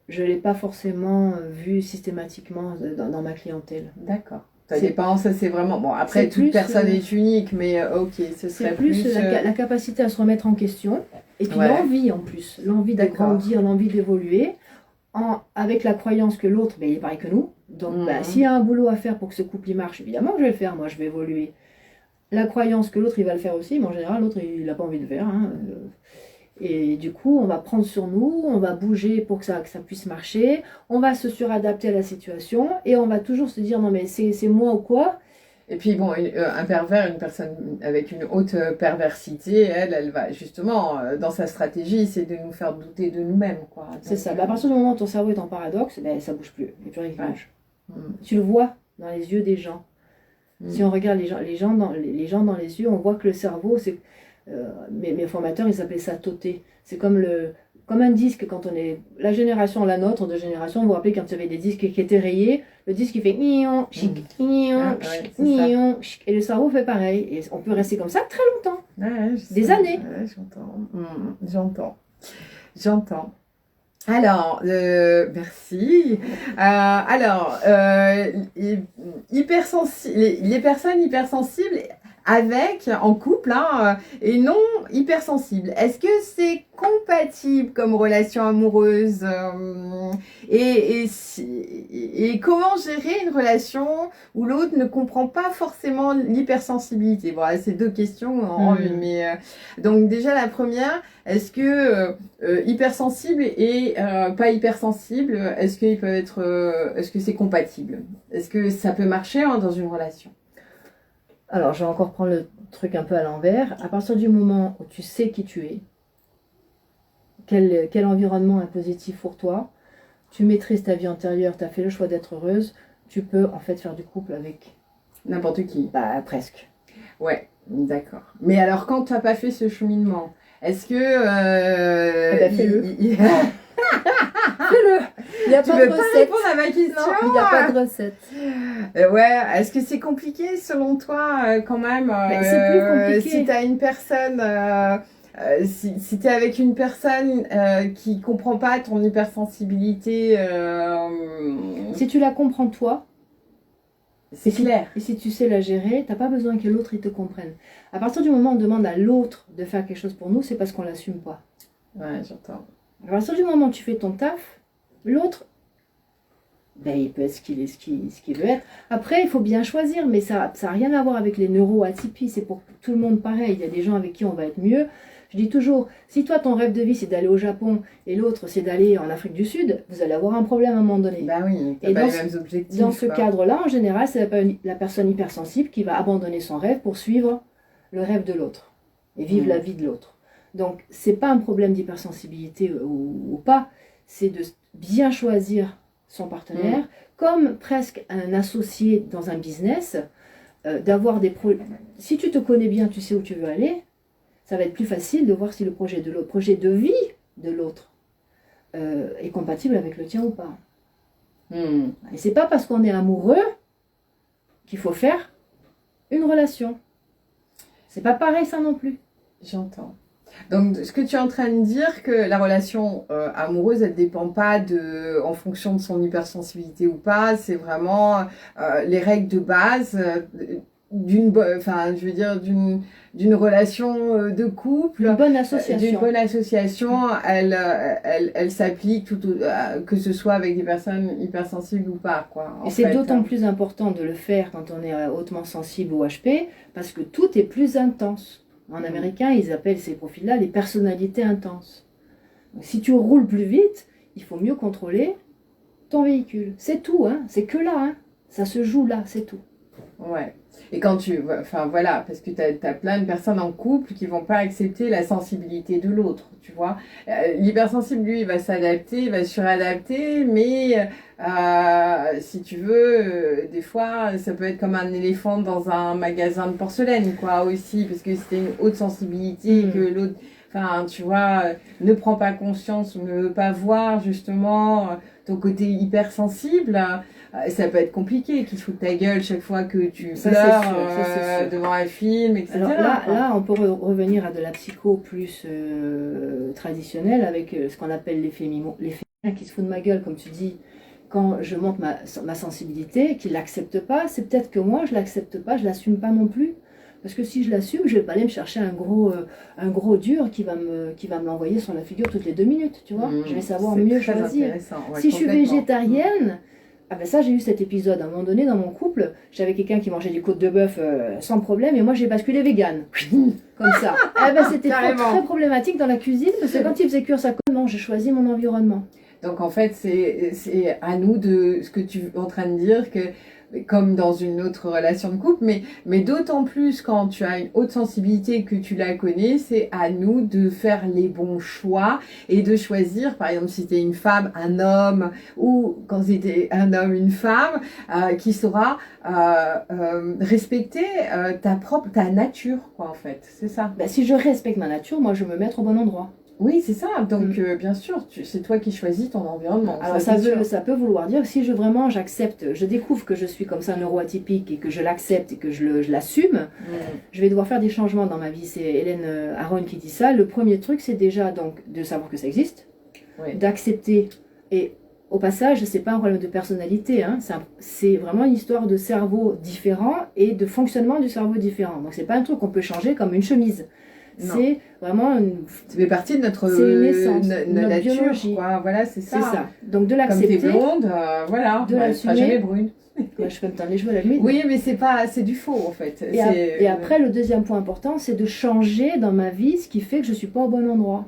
Je ne l'ai pas forcément vu systématiquement dans ma clientèle. d'accord. Ça C'est dépend, ça c'est vraiment. Bon, après, c'est toute plus, personne est unique, mais ok, ce c'est serait plus plus. la capacité à se remettre en question et puis Ouais, l'envie en plus, l'envie de d'accord. grandir, l'envie d'évoluer, avec la croyance que l'autre, ben, il est pareil que nous. Donc, Mhm. s'il y a un boulot à faire pour que ce couple il marche, évidemment que je vais le faire, moi je vais évoluer. La croyance que l'autre il va le faire aussi, mais en général l'autre il n'a pas envie de le faire. Hein. Et du coup, on va prendre sur nous, on va bouger pour que ça puisse marcher, on va se suradapter à la situation et on va toujours se dire non mais c'est moi ou quoi. Et puis bon, un pervers, une personne avec une haute perversité, elle va justement, dans sa stratégie, c'est de nous faire douter de nous-mêmes, quoi. C'est Donc, ça. À partir du moment où ton cerveau est en paradoxe, ben, ça bouge plus. Il n'y a plus rien qui ouais. bouge. Mm. Tu le vois dans les yeux des gens. Si on regarde les gens dans les yeux, on voit que le cerveau, c'est mes formateurs, ils appelaient ça toter. C'est comme un disque quand on est la génération, la nôtre de génération. Vous vous rappelez quand il y avait des disques qui étaient rayés, le disque il fait nion, chic, nion, Ah, ouais, chic, c'est ça. nion, chic. Et le cerveau fait pareil. Et on peut rester comme ça très longtemps, Ouais, des sais. années. Ouais, j'entends. J'entends. Alors, merci. Les personnes hypersensibles en couple, hein, et non hypersensibles, est-ce que c'est compatible comme relation amoureuse et comment gérer une relation où l'autre ne comprend pas forcément l'hypersensibilité? Voilà, c'est deux questions en une. Mais donc déjà la première, est-ce que hypersensible et pas hypersensible, est-ce qu'ils peuvent être, est-ce que c'est compatible? Est-ce que ça peut marcher dans une relation? Alors, je vais encore prendre le truc un peu à l'envers. À partir du moment où tu sais qui tu es, quel environnement est positif pour toi, tu maîtrises ta vie antérieure, tu as fait le choix d'être heureuse, tu peux en fait faire du couple avec N'importe qui. presque. Ouais, d'accord. Mais alors, quand tu n'as pas fait ce cheminement, est-ce que... Eh ben, fais-le. Fais-le. Il n'y a Tu pas veux de pas recette. répondre à ma question? Non, il n'y a pas de recette. Ouais, est-ce que c'est compliqué selon toi quand même C'est plus compliqué. Si tu as une personne, si tu es avec une personne qui comprend pas ton hypersensibilité, Si tu la comprends toi, c'est clair. et si tu sais la gérer, t'as pas besoin que l'autre il te comprenne. À partir du moment où on demande à l'autre de faire quelque chose pour nous, c'est parce qu'on l'assume pas. Ouais, j'entends. À partir du moment où tu fais ton taf, l'autre, ben, il peut être ce qu'il veut être. Après, il faut bien choisir, mais ça n'a rien à voir avec les neuroatypies. C'est pour tout le monde pareil. Il y a des gens avec qui on va être mieux. Je dis toujours, si toi, ton rêve de vie, c'est d'aller au Japon et l'autre, c'est d'aller en Afrique du Sud, vous allez avoir un problème à un moment donné. Bah oui, t'as Et pas dans les ce- mêmes objectifs. Dans ce quoi. cadre-là, en général, c'est la personne hypersensible qui va abandonner son rêve pour suivre le rêve de l'autre et vivre la vie de l'autre. Donc, c'est pas un problème d'hypersensibilité ou pas, c'est de bien choisir son partenaire, comme presque un associé dans un business, d'avoir des projets. Si tu te connais bien, tu sais où tu veux aller, ça va être plus facile de voir si le projet de vie de l'autre est compatible avec le tien ou pas. Et c'est pas parce qu'on est amoureux qu'il faut faire une relation. C'est pas pareil ça non plus. J'entends. Donc, ce que tu es en train de dire, que la relation amoureuse, elle dépend pas en fonction de son hypersensibilité ou pas, c'est vraiment les règles de base d'une relation de couple. Une bonne association. D'une bonne association, elle s'applique que ce soit avec des personnes hypersensibles ou pas, quoi. Et c'est d'autant plus important de le faire quand on est hautement sensible ou HP, parce que tout est plus intense. En américain, ils appellent ces profils-là les personnalités intenses. Donc, si tu roules plus vite, il faut mieux contrôler ton véhicule. C'est tout, hein. C'est que là, hein. Ça se joue là, c'est tout. Ouais. Et quand enfin voilà, parce que tu as plein de personnes en couple qui vont pas accepter la sensibilité de l'autre, tu vois. L'hypersensible, lui, il va s'adapter, il va suradapter, mais si tu veux, des fois, ça peut être comme un éléphant dans un magasin de porcelaine, quoi, aussi, parce que c'était une haute sensibilité que l'autre, enfin, tu vois, ne prend pas conscience ou ne veut pas voir, justement, ton côté hypersensible. Ça peut être compliqué qu'il se fout de ta gueule chaque fois que tu pleures devant un film, etc. Alors là, on peut revenir à de la psycho plus traditionnelle avec ce qu'on appelle l'effet qui se fout de ma gueule, comme tu dis. Quand je montre ma sensibilité, qu'il l'accepte pas, c'est peut-être que moi je l'accepte pas, je l'assume pas non plus. Parce que si je l'assume, je vais pas aller me chercher un gros dur qui va me l'envoyer sur la figure toutes les 2 minutes, tu vois. Je vais savoir mieux choisir. Ouais, si je suis végétarienne, ah ben ça j'ai eu cet épisode à un moment donné dans mon couple, j'avais quelqu'un qui mangeait du côte de bœuf sans problème et moi j'ai basculé vegan. Comme ça. Eh ben, c'était très problématique dans la cuisine parce que quand il faisait cuire sa côte, non, j'ai choisi mon environnement. Donc en fait, c'est à nous de ce que tu es en train de dire, que comme dans une autre relation de couple, mais d'autant plus quand tu as une haute sensibilité et que tu la connais, c'est à nous de faire les bons choix et de choisir, par exemple, si tu es une femme, un homme, ou quand c'était un homme, une femme, qui saura respecter ta nature, quoi, en fait. C'est ça. Ben, si je respecte ma nature, moi, je vais me mettre au bon endroit. Oui, c'est ça. Donc, bien sûr, c'est toi qui choisis ton environnement. Alors, ça peut vouloir dire que si j'accepte, je découvre que je suis comme ça neuroatypique et que je l'accepte et que je l'assume, je vais devoir faire des changements dans ma vie. C'est Hélène Aron qui dit ça. Le premier truc, c'est déjà donc de savoir que ça existe, d'accepter. Et au passage, c'est pas un problème de personnalité, hein. C'est vraiment une histoire de cerveau différent et de fonctionnement du cerveau différent. Donc, c'est pas un truc qu'on peut changer comme une chemise. C'est vraiment ça fait partie de notre nature, biologie. Quoi. Voilà, c'est ça. C'est ça. Donc de l'accepter. Comme t'es blonde, voilà, de elle sera jamais brune. Ouais, je peux me teindre les cheveux à la limite. Oui, mais c'est du faux en fait. Et après, le deuxième point important, c'est de changer dans ma vie ce qui fait que je suis pas au bon endroit.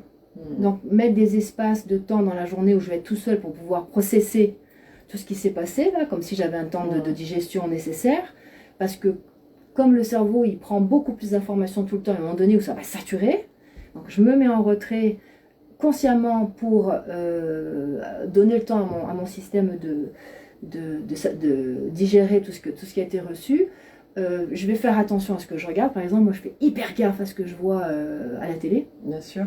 Donc mettre des espaces de temps dans la journée où je vais être tout seul pour pouvoir processer tout ce qui s'est passé là, comme si j'avais un temps de digestion nécessaire, parce que comme le cerveau, il prend beaucoup plus d'informations tout le temps, à un moment donné où ça va saturer, donc je me mets en retrait consciemment pour donner le temps à mon système de digérer tout ce qui a été reçu. Je vais faire attention à ce que je regarde. Par exemple, moi je fais hyper gaffe à ce que je vois à la télé. Bien sûr.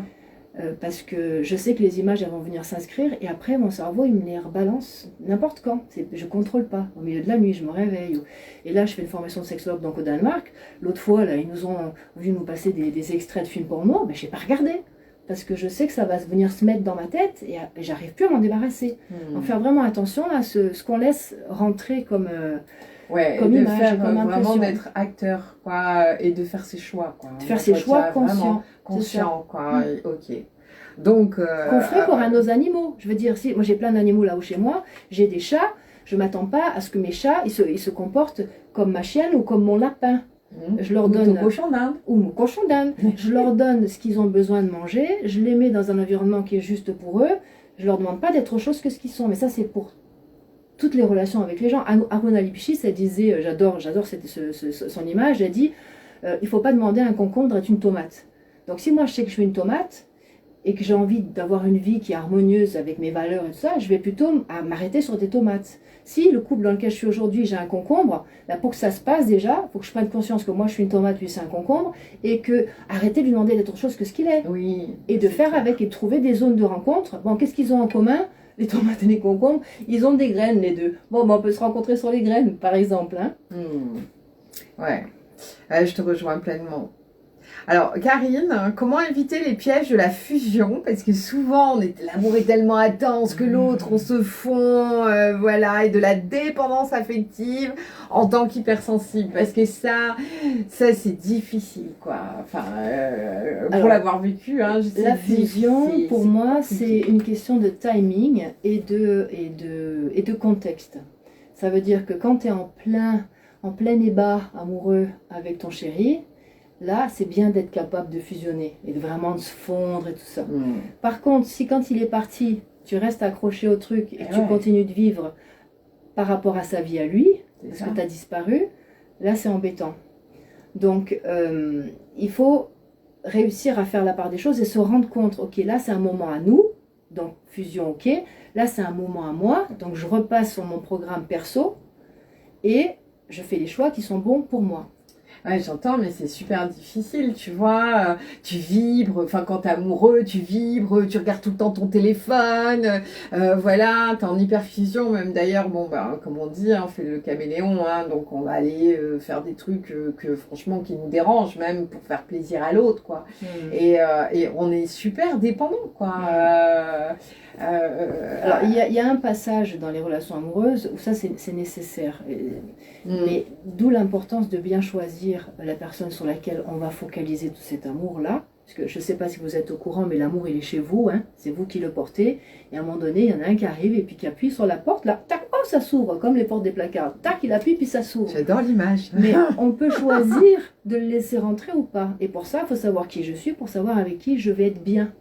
Parce que je sais que les images elles vont venir s'inscrire et après mon cerveau il me les rebalance n'importe quand. Je contrôle pas. Au milieu de la nuit je me réveille. Et là je fais une formation de sexologue donc au Danemark. L'autre fois là ils nous ont vu nous passer des extraits de films porno, mais je n'ai pas regardé. Parce que je sais que ça va venir se mettre dans ma tête et j'arrive plus à m'en débarrasser. Donc faire vraiment attention à ce qu'on laisse rentrer comme image, comme impression. Vraiment d'être acteur quoi, et de faire ses choix. Quoi. De faire ses choix conscients. Quoi. Ok. Donc, qu'on ferait pour nos animaux. Je veux dire, si moi j'ai plein d'animaux là-haut chez moi, j'ai des chats, je ne m'attends pas à ce que mes chats ils se comportent comme ma chienne ou comme mon lapin. Je leur donne mon cochon d'Inde. Je leur donne ce qu'ils ont besoin de manger, je les mets dans un environnement qui est juste pour eux. Je leur demande pas d'être autre chose que ce qu'ils sont. Mais ça c'est pour toutes les relations avec les gens. Aruna Lipschitz, elle disait, j'adore son image, elle dit il faut pas demander à un concombre d'être une tomate. Donc si moi je sais que je suis une tomate et que j'ai envie d'avoir une vie qui est harmonieuse avec mes valeurs et tout ça, je vais plutôt m'arrêter sur des tomates. Si le couple dans lequel je suis aujourd'hui, j'ai un concombre, ben pour que ça se passe déjà, il faut que je prenne conscience que moi je suis une tomate, lui c'est un concombre, et que arrêter de lui demander d'être autre chose que ce qu'il est. Oui, et de faire avec et de trouver des zones de rencontre. Bon, qu'est-ce qu'ils ont en commun, les tomates et les concombres? Ils ont des graines les deux. Bon, ben on peut se rencontrer sur les graines, par exemple. Hein. Ouais, je te rejoins pleinement. Alors, Karine, comment éviter les pièges de la fusion? Parce que souvent, l'amour est tellement intense que l'autre, on se fond, voilà, et de la dépendance affective en tant qu'hypersensible. Parce que ça c'est difficile, quoi. Enfin, pour l'avoir vécu, hein, la fusion, pour moi, c'est une question de timing et de contexte. Ça veut dire que quand tu es en plein ébat amoureux avec ton chéri, là, c'est bien d'être capable de fusionner et de vraiment de se fondre et tout ça. Par contre, si quand il est parti, tu restes accroché au truc et tu continues de vivre par rapport à sa vie à lui, parce que tu as disparu, là c'est embêtant. Donc il faut réussir à faire la part des choses et se rendre compte, ok, là c'est un moment à nous, donc fusion, ok, là c'est un moment à moi, donc je repasse sur mon programme perso et je fais les choix qui sont bons pour moi. Ouais, j'entends, mais c'est super difficile, tu vois. Tu vibres, enfin, quand t'es amoureux, tu vibres, tu regardes tout le temps ton téléphone, voilà, t'es en hyperfusion, même d'ailleurs, bon, bah, comme on dit, hein, on fait le caméléon, hein, donc on va aller faire des trucs que, franchement, qui nous dérangent, même pour faire plaisir à l'autre, quoi. Et on est super dépendant, quoi. Alors, il y a un passage dans les relations amoureuses où ça, c'est nécessaire. Mais d'où l'importance de bien choisir la personne sur laquelle on va focaliser tout cet amour-là. Parce que je ne sais pas si vous êtes au courant, mais l'amour, il est chez vous. Hein, c'est vous qui le portez. Et à un moment donné, il y en a un qui arrive et puis qui appuie sur la porte. Là, tac, oh, ça s'ouvre, comme les portes des placards. Tac, il appuie, puis ça s'ouvre. J'adore l'image. Mais on peut choisir de le laisser rentrer ou pas. Et pour ça, il faut savoir qui je suis, pour savoir avec qui je vais être bien.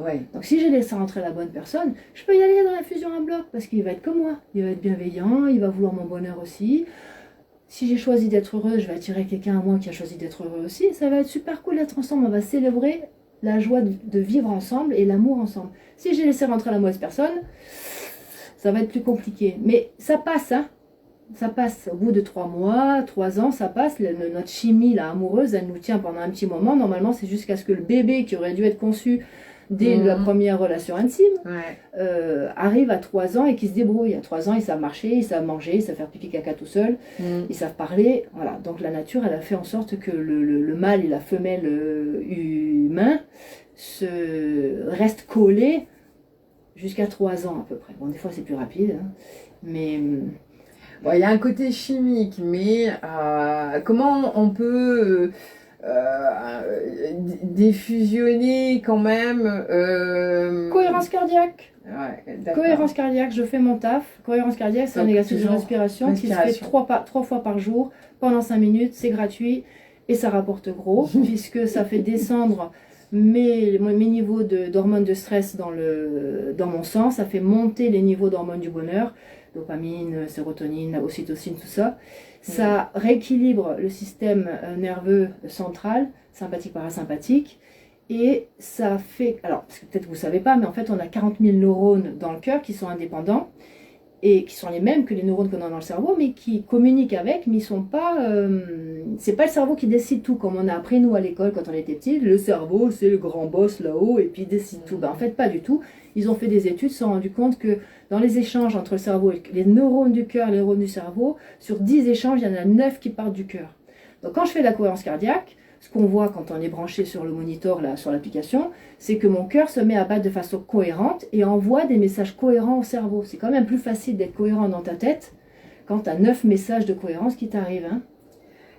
Ouais. Donc si j'ai laissé rentrer la bonne personne, je peux y aller dans la fusion en bloc parce qu'il va être comme moi, il va être bienveillant, il va vouloir mon bonheur aussi. Si j'ai choisi d'être heureuse, je vais attirer quelqu'un à moi qui a choisi d'être heureux aussi. Ça va être super cool d'être ensemble, on va célébrer la joie de vivre ensemble et l'amour ensemble. Si j'ai laissé rentrer la mauvaise personne, ça va être plus compliqué. Mais ça passe, hein. Ça passe au bout de 3 mois, 3 ans, ça passe. Notre chimie là, amoureuse, elle nous tient pendant un petit moment. Normalement, c'est jusqu'à ce que le bébé qui aurait dû être conçu dès la première relation intime, arrive à 3 ans et qui se débrouille. À 3 ans, ils savent marcher, ils savent manger, ils savent faire pipi caca tout seul, ils savent parler. Voilà. Donc la nature, elle a fait en sorte que le mâle et la femelle humain restent collés jusqu'à 3 ans à peu près. Bon, des fois, c'est plus rapide, hein, mais... Bon, il y a un côté chimique, mais comment on peut défusionner quand même Cohérence cardiaque. Ouais, cohérence cardiaque, je fais mon taf. Cohérence cardiaque, c'est un exercice de respiration qui se fait 3 fois par jour pendant 5 minutes. C'est gratuit et ça rapporte gros puisque ça fait descendre mes niveaux d'hormones de stress dans mon sang. Ça fait monter les niveaux d'hormones du bonheur. Dopamine, sérotonine, ocytocine, tout ça. Ça rééquilibre le système nerveux central, sympathique, parasympathique. Et ça fait... Alors, parce que peut-être vous ne savez pas, mais en fait, on a 40 000 neurones dans le cœur qui sont indépendants et qui sont les mêmes que les neurones qu'on a dans le cerveau, mais qui communiquent avec, mais ils sont pas... c'est pas le cerveau qui décide tout, comme on a appris nous à l'école quand on était petit. Le cerveau, c'est le grand boss là-haut, et puis il décide tout. Ben, en fait, pas du tout. Ils ont fait des études, se sont rendus compte que dans les échanges entre le cerveau et les neurones du cœur et les neurones du cerveau, sur 10 échanges, il y en a 9 qui partent du cœur. Donc quand je fais la cohérence cardiaque, ce qu'on voit quand on est branché sur le moniteur, là, sur l'application, c'est que mon cœur se met à battre de façon cohérente et envoie des messages cohérents au cerveau. C'est quand même plus facile d'être cohérent dans ta tête quand tu as 9 messages de cohérence qui t'arrivent. Hein.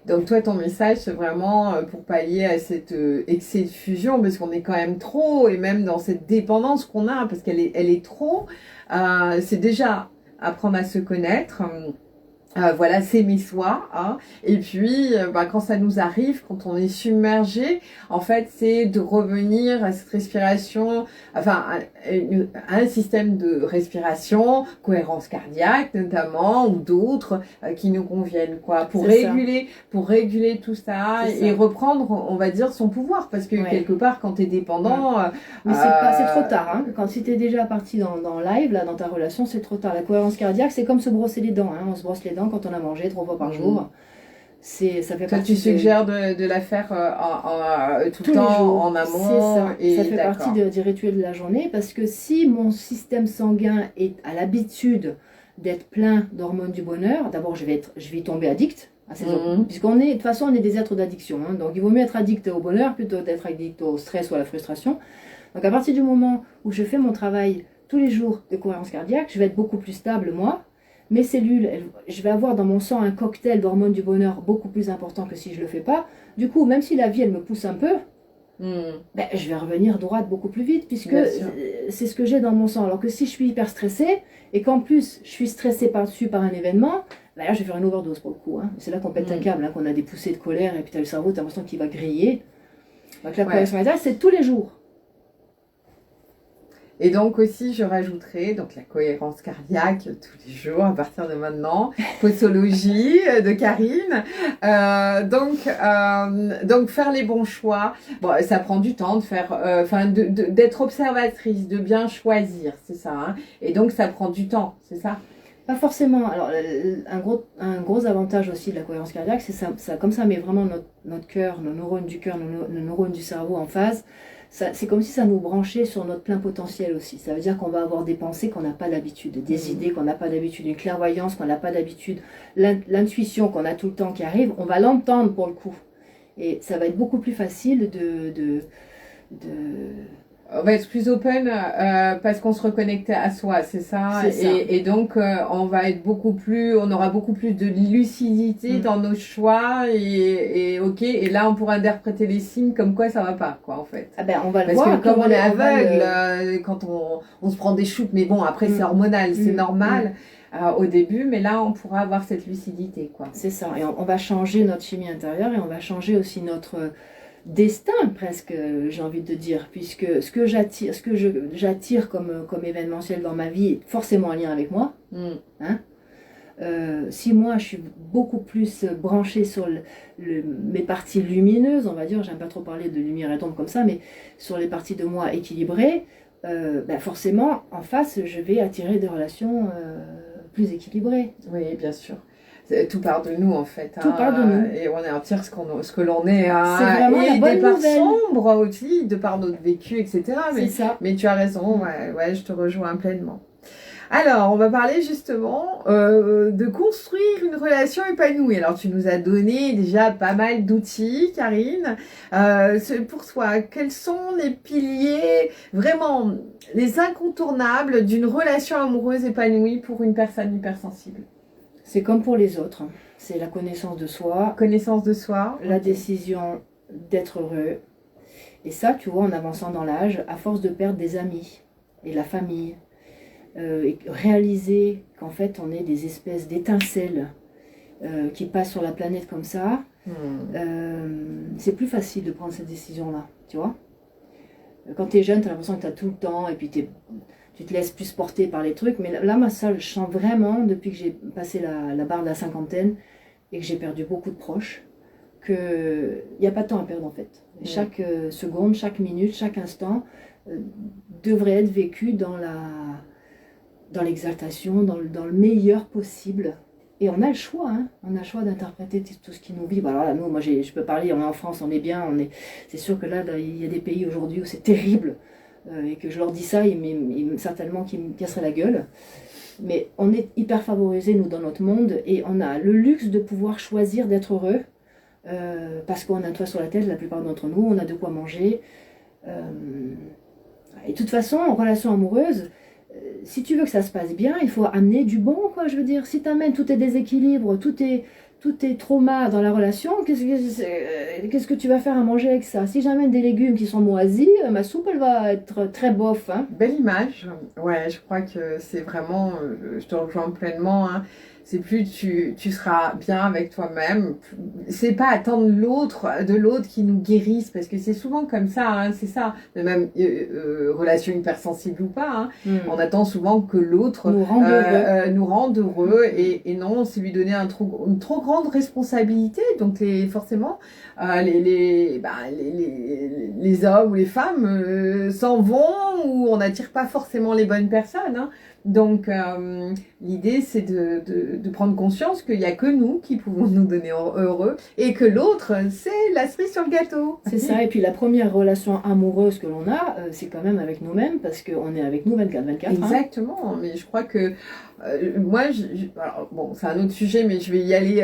Donc toi, ton message, c'est vraiment pour pallier à cet excès de fusion, parce qu'on est quand même trop, et même dans cette dépendance qu'on a, parce qu'elle est trop, c'est déjà apprendre à se connaître. Voilà, s'aimer soi, hein. Et puis, quand ça nous arrive, quand on est submergé, en fait, c'est de revenir à cette respiration, enfin, à un système de respiration, cohérence cardiaque notamment, ou d'autres qui nous conviennent, quoi, pour réguler tout ça et reprendre, on va dire, son pouvoir, parce que quelque part, quand t'es dépendant, mais c'est trop tard, hein. Quand si t'es déjà parti dans live, là, dans ta relation, c'est trop tard. La cohérence cardiaque, c'est comme se brosser les dents, hein. On se brosse les dents quand on a mangé 3 fois par jour. Ça fait Toi, tu suggères de la faire tout le temps en amont. Ça fait partie du rituel de la journée parce que si mon système sanguin est à l'habitude d'être plein d'hormones du bonheur, d'abord je vais y tomber addict. Puisqu'on est, de toute façon, on est des êtres d'addiction. Hein, donc il vaut mieux être addict au bonheur plutôt d'être addict au stress ou à la frustration. Donc à partir du moment où je fais mon travail tous les jours de cohérence cardiaque, je vais être beaucoup plus stable, moi. Mes cellules, je vais avoir dans mon sang un cocktail d'hormones du bonheur beaucoup plus important que si je ne le fais pas. Du coup, même si la vie, elle me pousse un peu, je vais revenir droite beaucoup plus vite, puisque c'est ce que j'ai dans mon sang. Alors que si je suis hyper stressée, et qu'en plus, je suis stressée par-dessus par un événement, là, je vais faire une overdose pour le coup. Hein. C'est là qu'on pète un câble, hein, qu'on a des poussées de colère, et puis tu as le cerveau, tu as l'impression qu'il va griller. Donc la cohérence cardiaque, c'est tous les jours. Et donc aussi, je rajouterai donc la cohérence cardiaque tous les jours à partir de maintenant, posologie de Karine. Donc faire les bons choix. Bon, ça prend du temps de faire, enfin d'être observatrice, de bien choisir, c'est ça. Hein. Et donc ça prend du temps, c'est ça. Pas forcément. Alors, un gros avantage aussi de la cohérence cardiaque, c'est ça, comme ça met vraiment notre cœur, nos neurones du cœur, nos neurones du cerveau en phase. C'est comme si ça nous branchait sur notre plein potentiel aussi. Ça veut dire qu'on va avoir des pensées qu'on n'a pas d'habitude, des idées qu'on n'a pas d'habitude, une clairvoyance qu'on n'a pas d'habitude, l'intuition qu'on a tout le temps qui arrive, on va l'entendre pour le coup. Et ça va être beaucoup plus facile de On va être plus open parce qu'on se reconnecte à soi, c'est ça. C'est ça. Et donc on va être on aura beaucoup plus de lucidité dans nos choix et ok. Et là on pourra interpréter les signes comme quoi ça va pas, quoi, en fait. Ah ben, on va le Parce voir. que comme on est on va aveugle, quand on se prend des shoots, mais bon après c'est hormonal, c'est normal au début, mais là on pourra avoir cette lucidité, quoi. C'est ça. Et on va changer notre chimie intérieure et on va changer aussi notre destin presque, j'ai envie de dire, puisque ce que j'attire comme événementiel dans ma vie est forcément en lien avec moi. Hein. Si moi je suis beaucoup plus branchée sur mes parties lumineuses, on va dire, j'aime pas trop parler de lumière et d'ombre comme ça, mais sur les parties de moi équilibrées, ben forcément en face je vais attirer des relations plus équilibrées. Oui, bien sûr. Tout part de nous, en fait. Tout part de nous. Et on attire ce que l'on est. Hein. C'est vraiment et la bonne des parts nouvelle. sombres aussi, de par notre vécu, etc. C'est ça. Mais tu as raison, ouais, je te rejoins pleinement. Alors, on va parler justement de construire une relation épanouie. Alors, tu nous as donné déjà pas mal d'outils, Karine. Pour toi, quels sont les piliers, vraiment, les incontournables d'une relation amoureuse épanouie pour une personne hypersensible? C'est comme pour les autres. C'est la connaissance de soi. Connaissance de soi. La décision d'être heureux. Et ça, tu vois, en avançant dans l'âge, à force de perdre des amis et la famille, et réaliser qu'en fait, on est des espèces d'étincelles qui passent sur la planète comme ça, c'est plus facile de prendre cette décision-là, tu vois. Quand tu es jeune, tu as l'impression que tu as tout le temps, et puis tu te laisses plus porter par les trucs. Mais là, moi, ça, je sens vraiment, depuis que j'ai passé la barre de la cinquantaine, et que j'ai perdu beaucoup de proches, qu'il n'y a pas de temps à perdre, en fait. Chaque seconde, chaque minute, chaque instant devrait être vécu dans l'exaltation, dans le meilleur possible. Et on a le choix, hein. On a le choix d'interpréter tout ce qui nous vit. Alors là, nous, moi, je peux parler, on est en France, on est bien, c'est sûr que là, il y a des pays aujourd'hui où c'est terrible, et que je leur dis ça, certainement qu'ils me casseraient la gueule. Mais on est hyper favorisés, nous, dans notre monde, et on a le luxe de pouvoir choisir d'être heureux, parce qu'on a un toit sur la tête, la plupart d'entre nous, on a de quoi manger. Et de toute façon, en relation amoureuse, si tu veux que ça se passe bien, il faut amener du bon, quoi, je veux dire. Si tu amènes tous tes déséquilibres, tous tes traumas dans la relation, qu'est-ce que tu vas faire à manger avec ça? Si j'amène des légumes qui sont moisis, ma soupe, elle va être très bof. Hein. Belle image. Ouais, je crois que c'est vraiment, je te rejoins pleinement, hein. C'est plus tu seras bien avec toi-même. C'est pas attendre de l'autre qui nous guérisse, parce que c'est souvent comme ça, hein, c'est ça. Même relation hypersensible ou pas, hein, on attend souvent que l'autre nous rende heureux, et non, c'est lui donner une trop grande responsabilité. Donc forcément, les hommes ou les femmes s'en vont, ou on n'attire pas forcément les bonnes personnes, hein. Donc, l'idée, c'est de prendre conscience qu'il n'y a que nous qui pouvons nous donner heureux, et que l'autre, c'est la cerise sur le gâteau. C'est ça, et puis la première relation amoureuse que l'on a, c'est quand même avec nous-mêmes, parce qu'on est avec nous 24/24. Exactement, hein. Mais je crois que moi, alors, bon, c'est un autre sujet, mais je vais y aller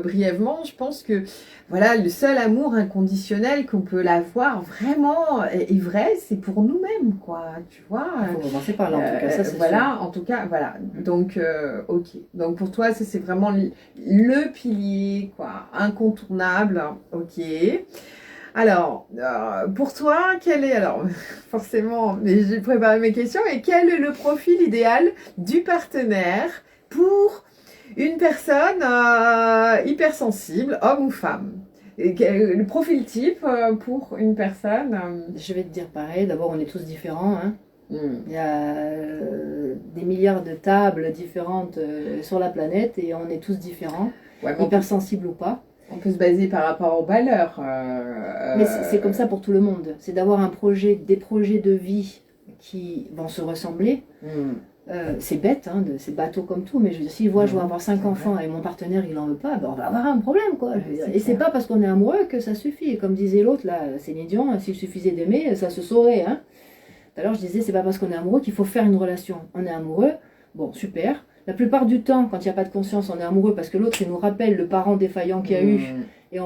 brièvement. Je pense que voilà, le seul amour inconditionnel qu'on peut l'avoir vraiment est vrai, c'est pour nous-mêmes, quoi. Tu vois. Il faut commencer par là, en tout cas, ça c'est voilà, sûr. en tout cas, voilà. Donc, ok. Donc pour toi, ça c'est vraiment le pilier, quoi, incontournable. Ok. Alors, pour toi, alors, forcément, mais j'ai préparé mes questions, et quel est le profil idéal du partenaire pour une personne hypersensible, homme ou femme? Le profil type pour une personne Je vais te dire pareil, d'abord on est tous différents, hein. Il y a des milliards de tables différentes sur la planète et on est tous différents, Ouais, mais hypersensibles ou pas. on peut se baser par rapport aux valeurs. Mais c'est comme ça pour tout le monde. C'est d'avoir des projets de vie qui vont se ressembler. C'est bête, hein, c'est bateau comme tout, mais je veux dire, si je veux avoir 5 enfants et mon partenaire il en veut pas, ben on va avoir un problème, quoi. Et c'est pas parce qu'on est amoureux que ça suffit. Et comme disait l'autre, là, Céline Dion, s'il suffisait d'aimer, ça se saurait, hein. Tout à l'heure, je disais, c'est pas parce qu'on est amoureux qu'il faut faire une relation. On est amoureux, bon, super. La plupart du temps, quand il n'y a pas de conscience, on est amoureux parce que l'autre, il nous rappelle le parent défaillant qu'il y a eu. Et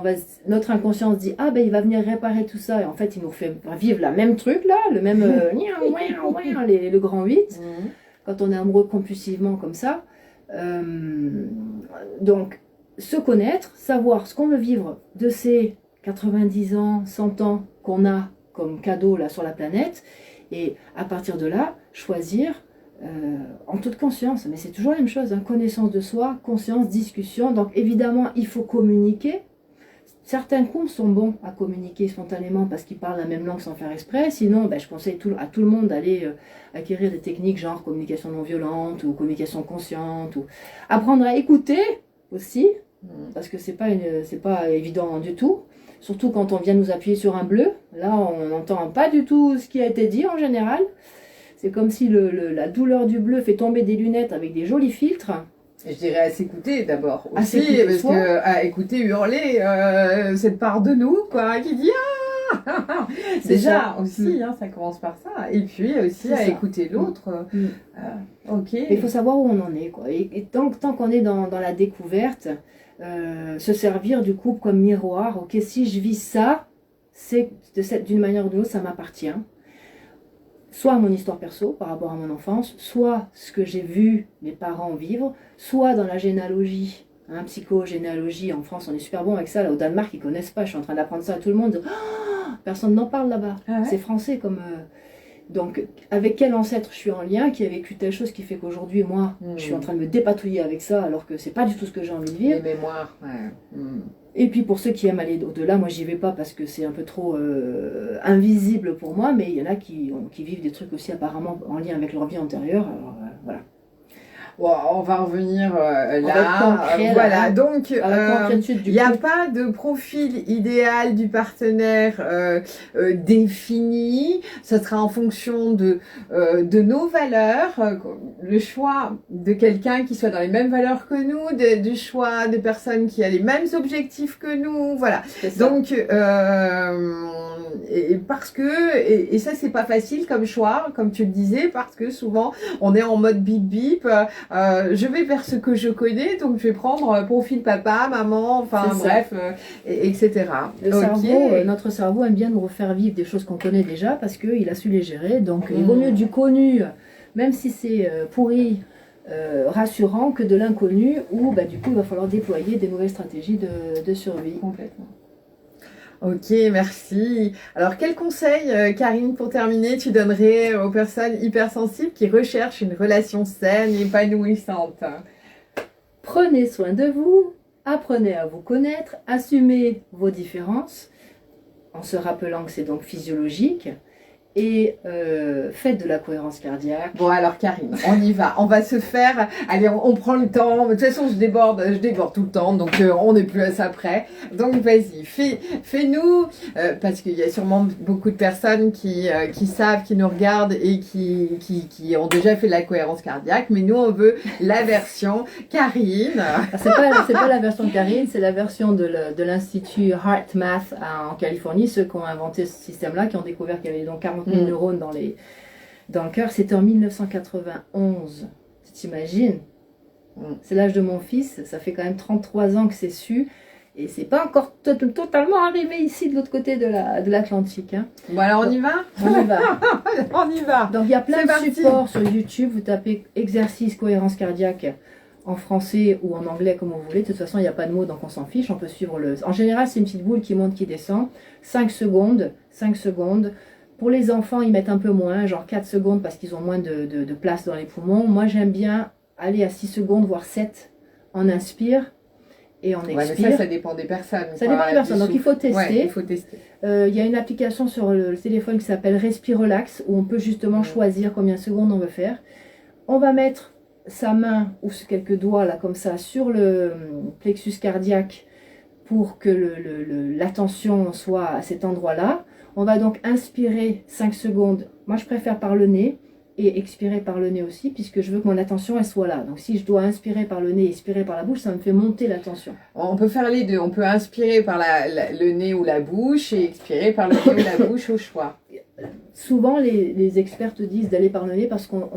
notre inconscient se dit, ah ben il va venir réparer tout ça. Et en fait, il nous fait vivre la même truc, là, le même le grand 8. Quand on est amoureux compulsivement comme ça. Donc, se connaître, savoir ce qu'on veut vivre de ces 90 ans, 100 ans qu'on a comme cadeau là sur la planète. Et à partir de là, choisir en toute conscience. Mais c'est toujours la même chose, hein, connaissance de soi, conscience, discussion. Donc évidemment, il faut communiquer. Certains couples sont bons à communiquer spontanément parce qu'ils parlent la même langue sans faire exprès. Sinon, je conseille à tout le monde d'aller acquérir des techniques genre communication non violente ou communication consciente. Ou apprendre à écouter aussi, parce que c'est pas évident du tout. Surtout quand on vient nous appuyer sur un bleu. Là, on n'entend pas du tout ce qui a été dit en général. C'est comme si la douleur du bleu fait tomber des lunettes avec des jolis filtres. Je dirais à s'écouter d'abord aussi, parce que à écouter, hurler, cette part de nous, quoi, qui dit ah déjà aussi, hein, ça commence par ça. Et puis aussi à écouter l'autre. Ok. Il faut savoir où on en est, quoi. Et tant qu'on est dans la découverte, se servir du couple comme miroir. Ok, si je vis ça, c'est d'une manière ou d'une autre, ça m'appartient. Soit mon histoire perso par rapport à mon enfance, soit ce que j'ai vu mes parents vivre, soit dans la généalogie, hein, psychogénéalogie. En France, on est super bon avec ça. Là, au Danemark, ils connaissent pas. Je suis en train d'apprendre ça à tout le monde. Oh, personne n'en parle là-bas. Ah ouais. C'est français comme. Donc, avec quel ancêtre je suis en lien, qui a vécu telle chose qui fait qu'aujourd'hui, moi, je suis en train de me dépatouiller avec ça, alors que c'est pas du tout ce que j'ai envie de vivre. Les mémoires, ouais. Et puis pour ceux qui aiment aller au-delà, moi j'y vais pas parce que c'est un peu trop invisible pour moi, mais il y en a qui vivent des trucs aussi apparemment en lien avec leur vie antérieure. Alors, voilà. Bon, on va revenir là. Voilà, donc il n'y a pas de profil idéal du partenaire défini. Ça sera en fonction de nos valeurs, le choix de quelqu'un qui soit dans les mêmes valeurs que nous, du choix de personnes qui a les mêmes objectifs que nous. Voilà. Donc et parce que et ça c'est pas facile comme choix, comme tu le disais, parce que souvent on est en mode bip bip. Je vais vers ce que je connais, donc je vais prendre profil papa, maman, enfin bref, etc. Notre cerveau aime bien nous refaire vivre des choses qu'on connaît déjà parce qu'il a su les gérer. Donc il vaut mieux du connu, même si c'est pourri, rassurant, que de l'inconnu où du coup il va falloir déployer des nouvelles stratégies de survie. Complètement. Ok, merci. Alors, quel conseil, Karine, pour terminer, tu donnerais aux personnes hypersensibles qui recherchent une relation saine et épanouissante? Prenez soin de vous, apprenez à vous connaître, assumez vos différences, en se rappelant que c'est donc physiologique, et faites de la cohérence cardiaque. Bon alors Karine, on y va, on va se faire, allez on prend le temps, de toute façon je déborde tout le temps, donc on n'est plus à ça près, donc vas-y, fais-nous, parce qu'il y a sûrement beaucoup de personnes qui savent, qui nous regardent et qui ont déjà fait la cohérence cardiaque, mais nous on veut la version Karine. C'est pas la version Karine, c'est la version de l'Institut HeartMath en Californie, ceux qui ont inventé ce système-là, qui ont découvert qu'il y avait donc 40 000 neurones dans le cœur. C'était en 1991. Tu t'imagines? C'est l'âge de mon fils. Ça fait quand même 33 ans que c'est su. Et c'est pas encore totalement arrivé ici de l'autre côté de l'Atlantique. Hein. Bon alors on y va? On y va. On y va. Donc il y a plein de supports sur YouTube. Vous tapez exercice cohérence cardiaque en français ou en anglais comme vous voulez. De toute façon, il n'y a pas de mots, donc on s'en fiche. On peut suivre En général, c'est une petite boule qui monte, qui descend. 5 secondes. 5 secondes. Pour les enfants, ils mettent un peu moins, genre 4 secondes parce qu'ils ont moins de place dans les poumons. Moi, j'aime bien aller à 6 secondes, voire 7. On inspire et on Ouais, mais expire. ça dépend des personnes. Ça quoi, dépend des personnes, du donc il faut souffle. Ouais, tester. il faut tester. Il y a une application sur le téléphone qui s'appelle Respire Relax où on peut justement choisir combien de secondes on veut faire. On va mettre sa main ou quelques doigts là comme ça sur le plexus cardiaque pour que l'attention soit à cet endroit-là. On va donc inspirer 5 secondes. Moi, je préfère par le nez et expirer par le nez aussi, puisque je veux que mon attention elle soit là. Donc, si je dois inspirer par le nez et expirer par la bouche, ça me fait monter l'attention. On peut faire les deux. On peut inspirer par le nez ou la bouche et expirer par le nez ou la bouche au choix. Souvent, les experts te disent d'aller par le nez parce qu'on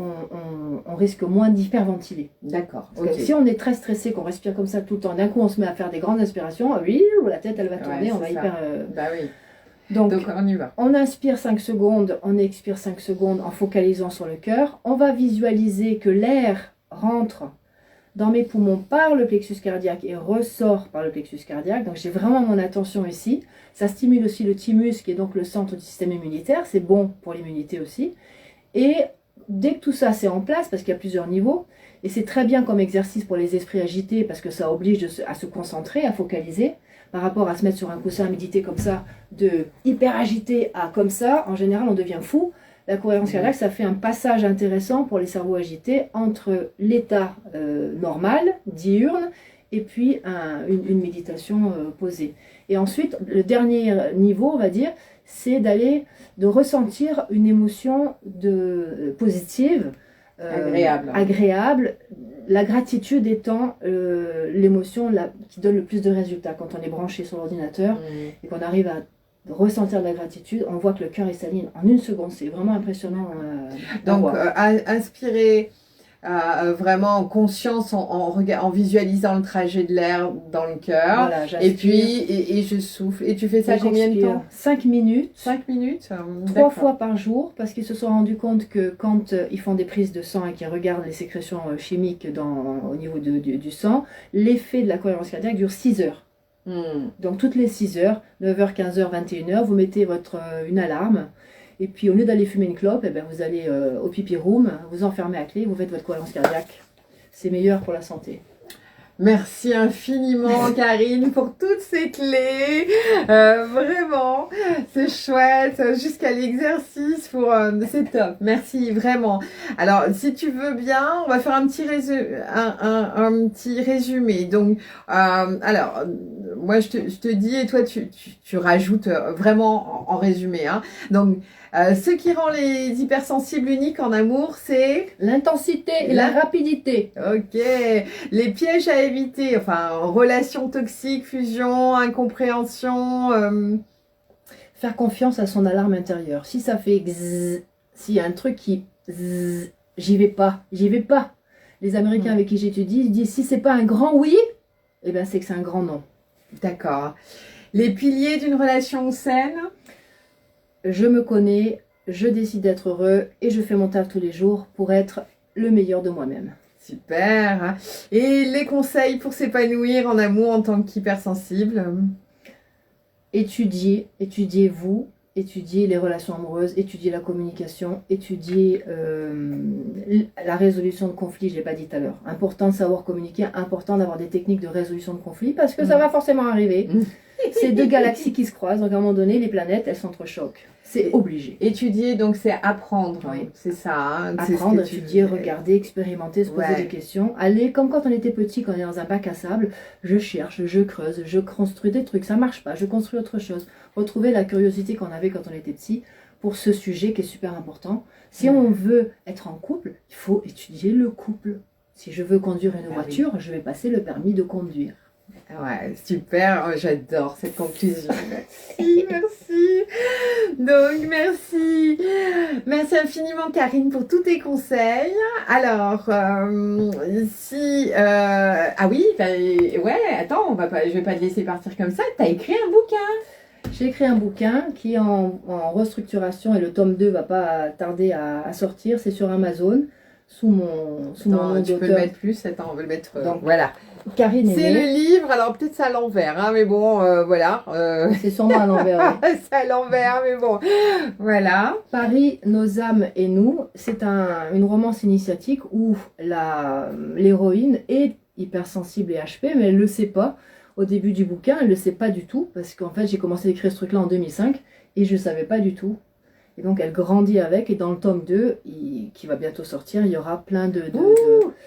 risque moins d'hyperventiler. D'accord. Parce que si on est très stressé, qu'on respire comme ça tout le temps, d'un coup on se met à faire des grandes inspirations, oui, la tête elle va tourner, on va hyper... Bah oui. Donc on y va. on inspire 5 secondes, on expire 5 secondes en focalisant sur le cœur. On va visualiser que l'air rentre dans mes poumons par le plexus cardiaque et ressort par le plexus cardiaque. Donc j'ai vraiment mon attention ici. Ça stimule aussi le thymus qui est donc le centre du système immunitaire. C'est bon pour l'immunité aussi. Et dès que tout ça c'est en place, parce qu'il y a plusieurs niveaux, et c'est très bien comme exercice pour les esprits agités parce que ça oblige à se concentrer, à focaliser, par rapport à se mettre sur un coussin à méditer comme ça, de hyper agité à comme ça, en général on devient fou. La cohérence cardiaque, ça fait un passage intéressant pour les cerveaux agités entre l'état normal, diurne, et puis une méditation posée. Et ensuite, le dernier niveau, on va dire, c'est de ressentir une émotion positive, agréable, la gratitude étant l'émotion qui donne le plus de résultats. Quand on est branché sur l'ordinateur et qu'on arrive à ressentir de la gratitude, on voit que le cœur il s'aligne en une seconde. C'est vraiment impressionnant. Donc, inspirer vraiment en conscience, en visualisant le trajet de l'air dans le cœur. Voilà, et puis, et je souffle. Et tu fais ça combien de temps? 5 minutes. 5 minutes 3 fois par jour, parce qu'ils se sont rendus compte que quand ils font des prises de sang et qu'ils regardent les sécrétions chimiques au niveau du sang, l'effet de la cohérence cardiaque dure 6 heures. Donc toutes les 6 heures, 9h, 15h, 21h, vous mettez une alarme. Et puis au lieu d'aller fumer une clope, eh ben, vous allez au pipi room, vous enfermez à clé, vous faites votre cohérence cardiaque. C'est meilleur pour la santé. Merci infiniment Karine pour toutes ces clés, vraiment, c'est chouette, jusqu'à l'exercice, c'est top, merci vraiment. Alors si tu veux bien, on va faire un petit résumé. Donc, alors, moi je te dis et toi tu rajoutes vraiment en résumé. Hein. Donc, ce qui rend les hypersensibles uniques en amour, c'est l'intensité et la rapidité. Ok. Les pièges à éviter, enfin, relations toxiques, fusion, incompréhension. Faire confiance à son alarme intérieure. Si ça fait gzzz, s'il y a un truc qui gzzz, j'y vais pas. Les Américains avec qui j'étudie, ils disent si c'est pas un grand oui, eh ben c'est que c'est un grand non. D'accord. Les piliers d'une relation saine. Je me connais, je décide d'être heureux et je fais mon taf tous les jours pour être le meilleur de moi-même. Super. Et les conseils pour s'épanouir en amour en tant qu'hypersensible? Étudiez-vous, étudiez les relations amoureuses, étudiez la communication, étudiez la résolution de conflits, je ne l'ai pas dit tout à l'heure. Important de savoir communiquer, important d'avoir des techniques de résolution de conflits parce que ça va forcément arriver. C'est deux galaxies qui se croisent, donc à un moment donné, les planètes, elles s'entrechoquent. C'est obligé. Étudier, donc c'est apprendre, oui. C'est ça. Hein, apprendre, étudier, regarder, expérimenter, se poser des questions. Aller, comme quand on était petit, quand on est dans un bac à sable, je cherche, je creuse, je construis des trucs, ça marche pas, je construis autre chose. Retrouver la curiosité qu'on avait quand on était petit pour ce sujet qui est super important. Si on veut être en couple, il faut étudier le couple. Si je veux conduire une voiture, je vais passer le permis de conduire. Ouais, super, oh, j'adore cette conclusion. Merci. Donc, merci infiniment Karine pour tous tes conseils. Alors, ah oui, ouais, attends, je vais pas te laisser partir comme ça. T'as écrit un bouquin. J'ai écrit un bouquin qui est en restructuration et le tome 2 va pas tarder à sortir. C'est sur Amazon, sous mon nom d'auteur. Tu peux le mettre plus, attends, on va le mettre, donc, voilà. Karine c'est le livre, alors peut-être c'est à l'envers, hein, mais bon, voilà. C'est sûrement à l'envers. Oui. C'est à l'envers, mais bon, voilà. Paris, nos âmes et nous, c'est une romance initiatique où l'héroïne est hypersensible et HP, mais elle ne le sait pas. au début du bouquin, elle ne le sait pas du tout, parce qu'en fait, j'ai commencé à écrire ce truc-là en 2005, et je ne savais pas du tout. Et donc, elle grandit avec, et dans le tome 2, qui va bientôt sortir, il y aura plein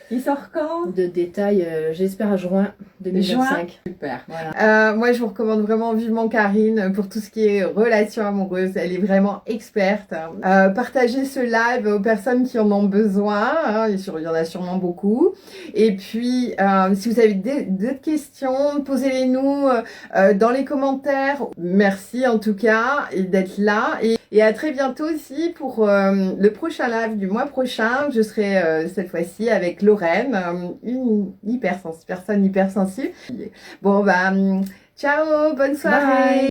il sort quand? de détails, j'espère à juin 2025. Super. Voilà. Moi, je vous recommande vraiment vivement Karine pour tout ce qui est relations amoureuses. Elle est vraiment experte. Partagez ce live aux personnes qui en ont besoin. Hein. Il y en a sûrement beaucoup. Et puis, si vous avez d'autres questions, posez-les-nous dans les commentaires. Merci en tout cas d'être là. Et à très bientôt aussi pour le prochain live du mois prochain. Je serai cette fois-ci avec Lorraine, une personne hypersensible. Bon, bah, ciao, bonne soirée. Bye.